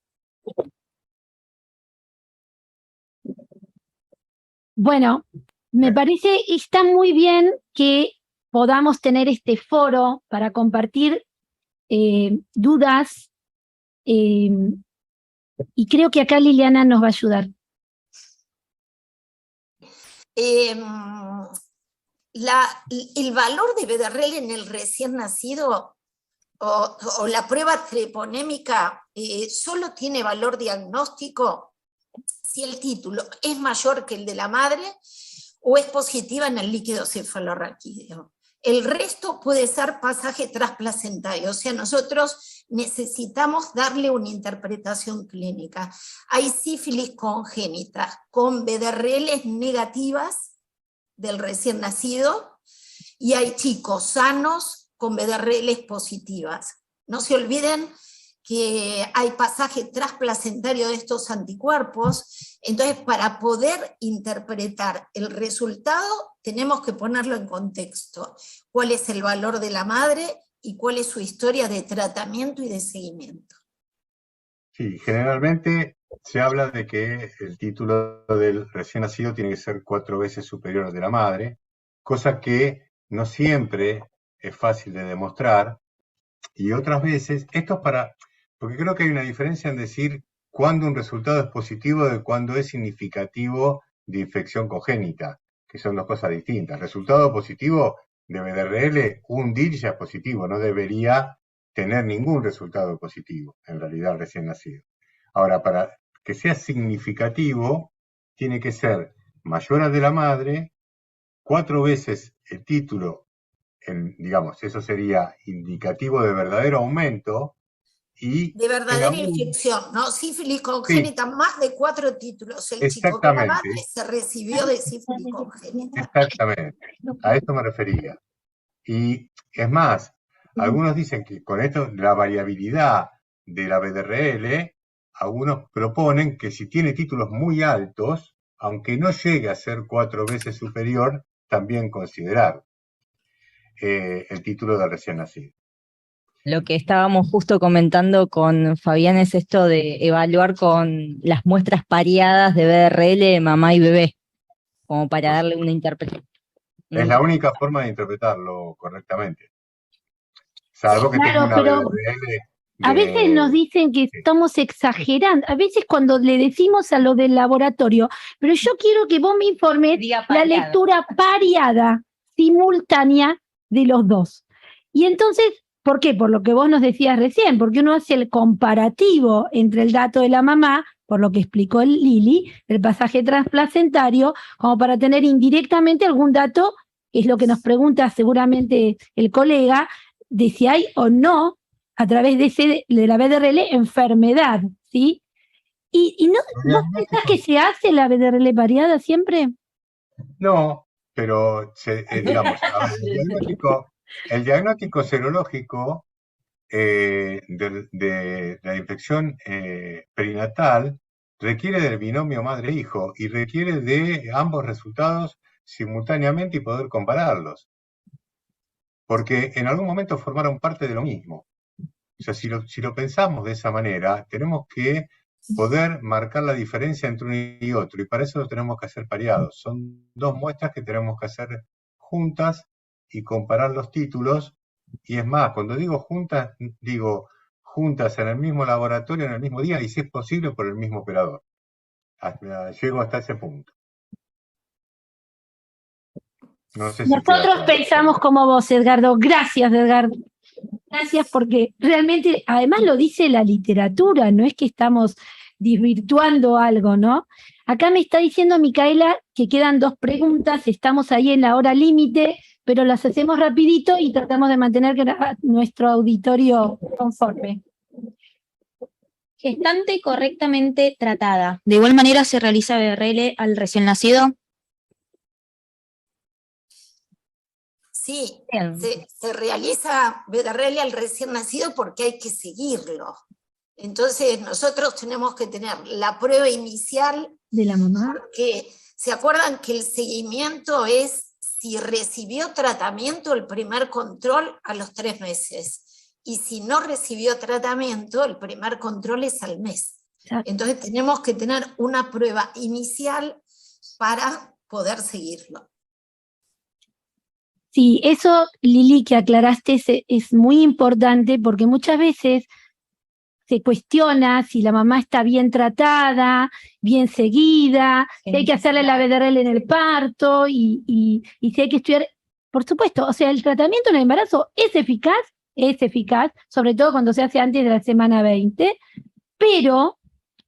Bueno, me parece está muy bien que podamos tener este foro para compartir dudas, y creo que acá Liliana nos va a ayudar. El valor de BRL en el recién nacido o la prueba treponémica solo tiene valor diagnóstico si el título es mayor que el de la madre o es positiva en el líquido cefalorraquídeo. El resto puede ser pasaje trasplacentario, o sea, nosotros necesitamos darle una interpretación clínica. Hay sífilis congénitas con BRLs negativas del recién nacido y hay chicos sanos con BRLs positivas. No se olviden que hay pasaje trasplacentario de estos anticuerpos, entonces para poder interpretar el resultado tenemos que ponerlo en contexto. ¿Cuál es el valor de la madre y cuál es su historia de tratamiento y de seguimiento? Sí, generalmente se habla de que el título del recién nacido tiene que ser 4 veces superior al de la madre, cosa que no siempre es fácil de demostrar, y otras veces, esto es porque creo que hay una diferencia en decir cuándo un resultado es positivo de cuándo es significativo de infección congénita, que son dos cosas distintas. Resultado positivo de BRL, un DIR ya es positivo, no debería tener ningún resultado positivo, en realidad recién nacido. Ahora, para que sea significativo, tiene que ser mayor al de la madre, 4 veces el título, digamos, eso sería indicativo de verdadero aumento, y de verdadera infección, ¿no? Sífilis congénita, sí. Más de 4 títulos. El chico que la madre se recibió de sífilis congénita. Exactamente, a esto me refería. Y es más, algunos dicen que con esto, la variabilidad de la BRL, algunos proponen que si tiene títulos muy altos, aunque no llegue a ser 4 veces superior, también considerar el título de recién nacido. Lo que estábamos justo comentando con Fabián es esto de evaluar con las muestras pareadas de BRL de mamá y bebé, como para darle una interpretación. Es la única forma de interpretarlo correctamente. Salvo que tenga Claro, una pero BRL a veces nos dicen que estamos exagerando, a veces cuando le decimos a lo del laboratorio, pero yo quiero que vos me informes Diga la pareada. lectura pareada, simultánea de los dos. Y entonces, ¿por qué? Por lo que vos nos decías recién, porque uno hace el comparativo entre el dato de la mamá, por lo que explicó Lili, el pasaje transplacentario, como para tener indirectamente algún dato, que es lo que nos pregunta seguramente el colega, de si hay o no a través de la BDRL enfermedad, ¿sí? ¿Y no, vos pensás que se hace la BDRL pareada siempre? No, pero digamos, a ver, el diagnóstico serológico de la infección perinatal requiere del binomio madre-hijo y requiere de ambos resultados simultáneamente y poder compararlos, porque en algún momento formaron parte de lo mismo. O sea, si lo pensamos de esa manera, tenemos que poder marcar la diferencia entre uno y otro, y para eso lo tenemos que hacer pareados. Son dos muestras que tenemos que hacer juntas y comparar los títulos, y es más, cuando digo juntas en el mismo laboratorio, en el mismo día, y si es posible, por el mismo operador. Llego hasta ese punto. No sé si queda Nosotros claro. pensamos como vos, Edgardo. Gracias, Edgardo. Gracias porque realmente, además lo dice la literatura, no es que estamos desvirtuando algo, ¿no? Acá me está diciendo Micaela que quedan 2 preguntas, estamos ahí en la hora límite, pero las hacemos rapidito y tratamos de mantener nuestro auditorio conforme. Gestante correctamente tratada. ¿De igual manera se realiza BRL al recién nacido? Sí, Bien. se realiza BRL al recién nacido porque hay que seguirlo. Entonces nosotros tenemos que tener la prueba inicial ¿De la mamá? porque se acuerdan que el seguimiento es si recibió tratamiento el primer control a los 3 meses. Y si no recibió tratamiento, el primer control es al mes. Exacto. Entonces tenemos que tener una prueba inicial para poder seguirlo. Sí, eso, Lili, que aclaraste es muy importante porque muchas veces se cuestiona si la mamá está bien tratada, bien seguida, si hay que hacerle la BDRL en el parto y si hay que estudiar. Por supuesto, o sea, el tratamiento en el embarazo es eficaz, sobre todo cuando se hace antes de la semana 20, pero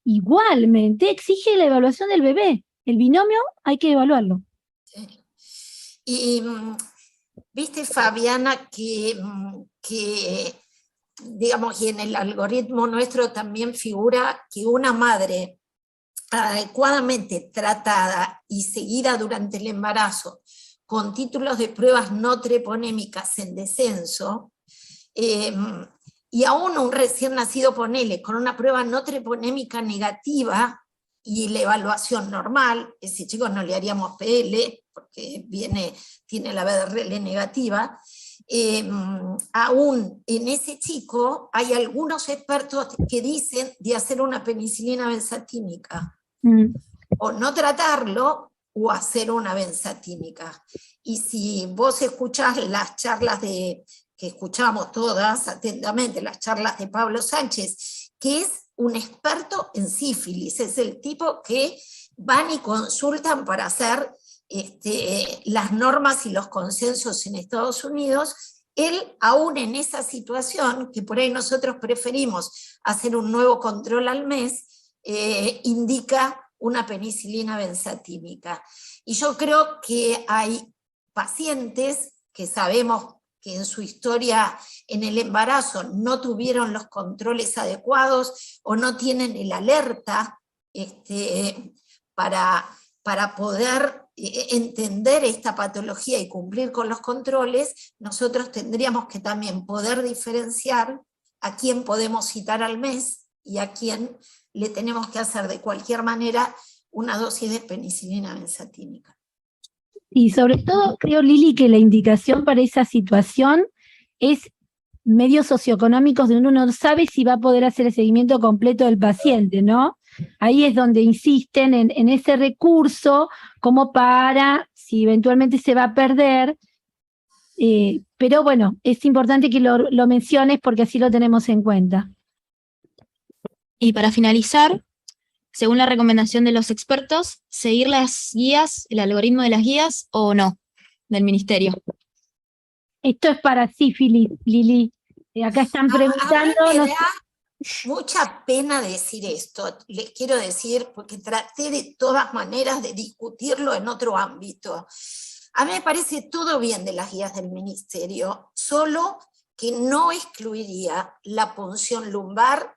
igualmente exige la evaluación del bebé. El binomio hay que evaluarlo. Y viste, Fabiana, que digamos, y en el algoritmo nuestro también figura que una madre adecuadamente tratada y seguida durante el embarazo con títulos de pruebas no treponémicas en descenso, y aún un recién nacido, ponele, con una prueba no treponémica negativa y la evaluación normal, ese chico no le haríamos PL porque tiene la BRL negativa, aún en ese chico hay algunos expertos que dicen de hacer una penicilina benzatínica, o no tratarlo o hacer una benzatínica. Y si vos escuchás las charlas que escuchamos todas atentamente, las charlas de Pablo Sánchez, que es un experto en sífilis, es el tipo que van y consultan para hacer las normas y los consensos en Estados Unidos. Él, aún en esa situación, que por ahí nosotros preferimos hacer un nuevo control al mes, indica una penicilina benzatínica. Y yo creo que hay pacientes que sabemos que en su historia en el embarazo no tuvieron los controles adecuados o no tienen el alerta para poder entender esta patología y cumplir con los controles. Nosotros tendríamos que también poder diferenciar a quién podemos citar al mes y a quién le tenemos que hacer de cualquier manera una dosis de penicilina benzatínica. Y sobre todo creo, Lili, que la indicación para esa situación es medios socioeconómicos donde uno no sabe si va a poder hacer el seguimiento completo del paciente, ¿no? Ahí es donde insisten en ese recurso como para, si eventualmente se va a perder, pero bueno, es importante que lo menciones porque así lo tenemos en cuenta. Y para finalizar, según la recomendación de los expertos, ¿seguir las guías, el algoritmo de las guías o no, del ministerio? Esto es para sífilis, Lili. Acá están preguntando. A mí me da mucha pena decir esto, les quiero decir, porque traté de todas maneras de discutirlo en otro ámbito. A mí me parece todo bien de las guías del ministerio, solo que no excluiría la punción lumbar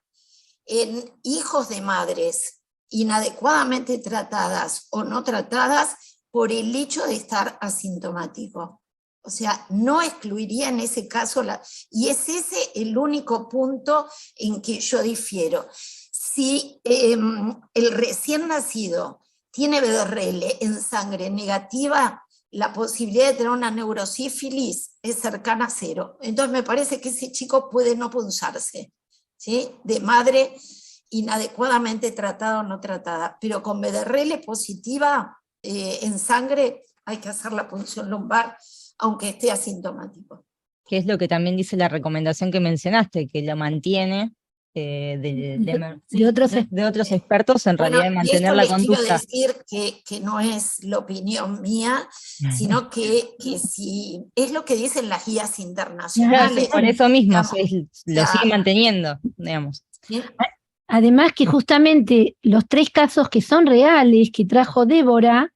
en hijos de madres inadecuadamente tratadas o no tratadas por el hecho de estar asintomático. O sea, no excluiría en ese caso, y es ese el único punto en que yo difiero. Si el recién nacido tiene BRL en sangre negativa, la posibilidad de tener una neurosífilis es cercana a 0. Entonces me parece que ese chico puede no punzarse, ¿sí? De madre inadecuadamente tratada o no tratada, pero con BRL positiva en sangre hay que hacer la punción lumbar, aunque esté asintomático. Que es lo que también dice la recomendación que mencionaste, que lo mantiene de otros expertos en realidad en mantener la conducta. Quiero decir que no es la opinión mía, sino que si es lo que dicen las guías internacionales. Por eso mismo, digamos, lo sigue manteniendo, digamos. ¿sí? Además que justamente los 3 casos que son reales, que trajo Débora,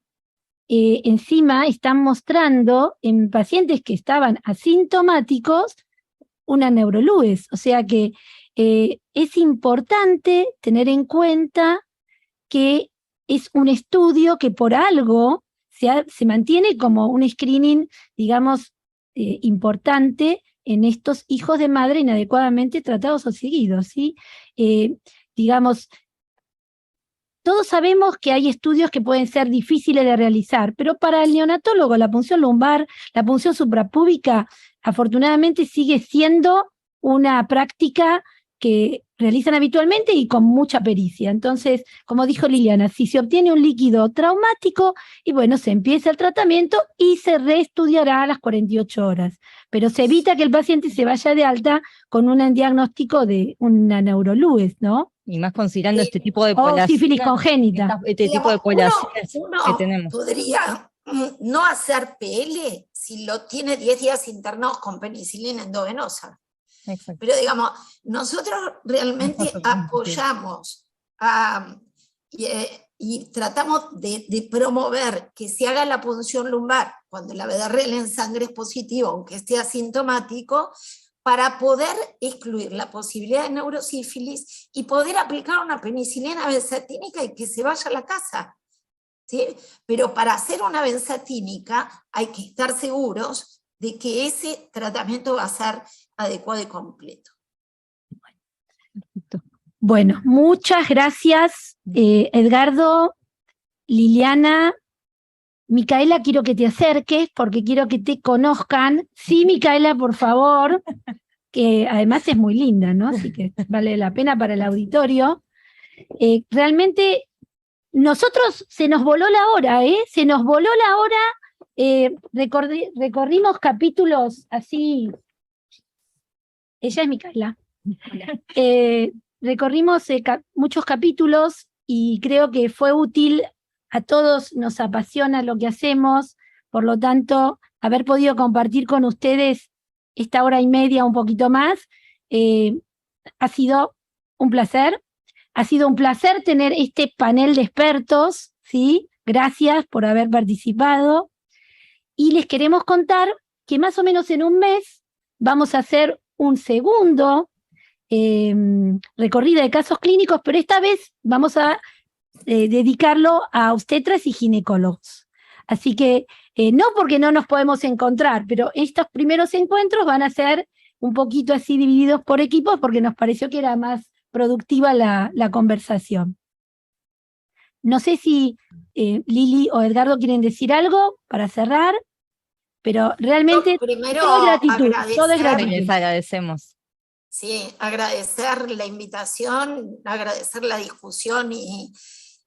encima están mostrando en pacientes que estaban asintomáticos una neurolues. O sea que es importante tener en cuenta que es un estudio que por algo se mantiene como un screening, digamos, importante en estos hijos de madre inadecuadamente tratados o seguidos, ¿sí? Digamos, todos sabemos que hay estudios que pueden ser difíciles de realizar, pero para el neonatólogo la punción lumbar, la punción suprapúbica, afortunadamente sigue siendo una práctica que realizan habitualmente y con mucha pericia. Entonces, como dijo Liliana, si se obtiene un líquido traumático, y bueno, se empieza el tratamiento y se reestudiará a las 48 horas. Pero se evita que el paciente se vaya de alta con un diagnóstico de una neurolues, ¿no? Y más considerando este tipo de O población. sífilis congénita. Este tipo de poblaciones que tenemos. Podría no hacer PL si lo tiene 10 días internados con penicilina endovenosa. Exacto. Pero digamos, nosotros realmente apoyamos y tratamos de promover que se haga la punción lumbar cuando la BRL en sangre es positivo, aunque esté asintomático, para poder excluir la posibilidad de neurosífilis y poder aplicar una penicilina benzatínica y que se vaya a la casa, ¿sí? Pero para hacer una benzatínica hay que estar seguros de que ese tratamiento va a ser adecuado y completo. Bueno, muchas gracias, Edgardo, Liliana. Micaela, quiero que te acerques porque quiero que te conozcan. Sí, Micaela, por favor, que además es muy linda, ¿no? Así que vale la pena para el auditorio. Realmente, nosotros se nos voló la hora, ¿eh? Se nos voló la hora. Recorrimos capítulos así. Ella es Micaela. Recorrimos muchos capítulos y creo que fue útil. A todos nos apasiona lo que hacemos, por lo tanto, haber podido compartir con ustedes esta hora y media, un poquito más, ha sido un placer. Ha sido un placer tener este panel de expertos, ¿sí? Gracias por haber participado. Y les queremos contar que más o menos en un mes vamos a hacer un segundo recorrido de casos clínicos, pero esta vez vamos a dedicarlo a obstetras y ginecólogos. Así que no porque no nos podemos encontrar, pero estos primeros encuentros van a ser un poquito así divididos por equipos porque nos pareció que era más productiva la conversación. No sé si Lili o Edgardo quieren decir algo para cerrar. pero realmente Primero, todo es gratitud, todo es agradecer. gratitud. Les agradecemos. Todo es gratitud, todo es agradecer. gratitud. Les agradecemos. Sí, agradecer la invitación, agradecer la discusión y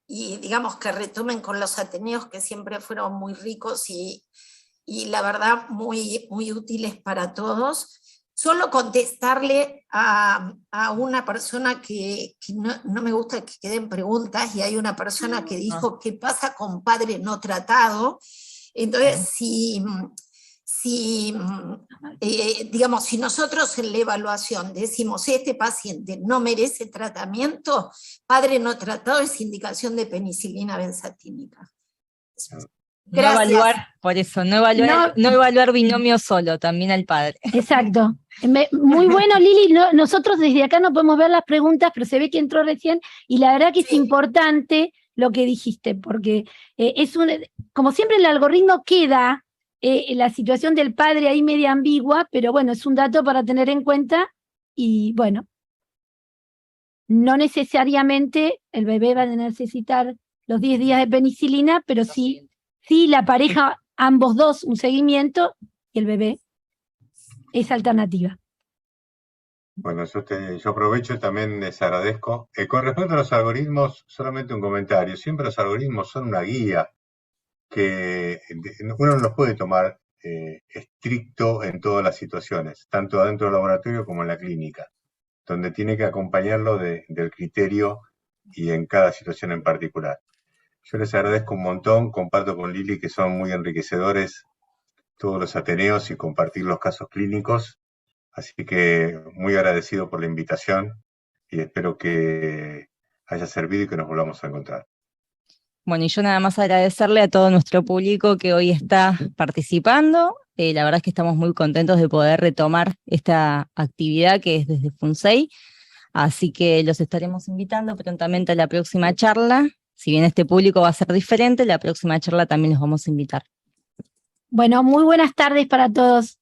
digamos que retomen con los ateneos que siempre fueron muy ricos y la verdad muy, muy útiles para todos. Solo contestarle a una persona que no me gusta que queden preguntas, y hay una persona que dijo, ¿qué pasa con padre no tratado? Entonces, digamos, si nosotros en la evaluación decimos, este paciente no merece tratamiento, padre no tratado es indicación de penicilina benzatínica. No evaluar, por eso, no evaluar binomio solo, también al padre. Exacto. Muy bueno, Lili. Nosotros desde acá no podemos ver las preguntas, pero se ve que entró recién, y la verdad que es importante lo que dijiste, porque como siempre el algoritmo queda la situación del padre ahí media ambigua, pero bueno, es un dato para tener en cuenta, y bueno, no necesariamente el bebé va a necesitar los 10 días de penicilina, pero sí la pareja, ambos dos, un seguimiento, y el bebé es alternativa. Bueno, yo aprovecho y también les agradezco. Con respecto a los algoritmos, solamente un comentario. Siempre los algoritmos son una guía que uno no los puede tomar estricto en todas las situaciones, tanto dentro del laboratorio como en la clínica, donde tiene que acompañarlo del criterio y en cada situación en particular. Yo les agradezco un montón, comparto con Lili que son muy enriquecedores todos los ateneos y compartir los casos clínicos, así que muy agradecido por la invitación y espero que haya servido y que nos volvamos a encontrar. Bueno, y yo nada más agradecerle a todo nuestro público que hoy está participando. La verdad es que estamos muy contentos de poder retomar esta actividad que es desde FUNSEI, así que los estaremos invitando prontamente a la próxima charla. Si bien este público va a ser diferente, la próxima charla también los vamos a invitar. Bueno, muy buenas tardes para todos.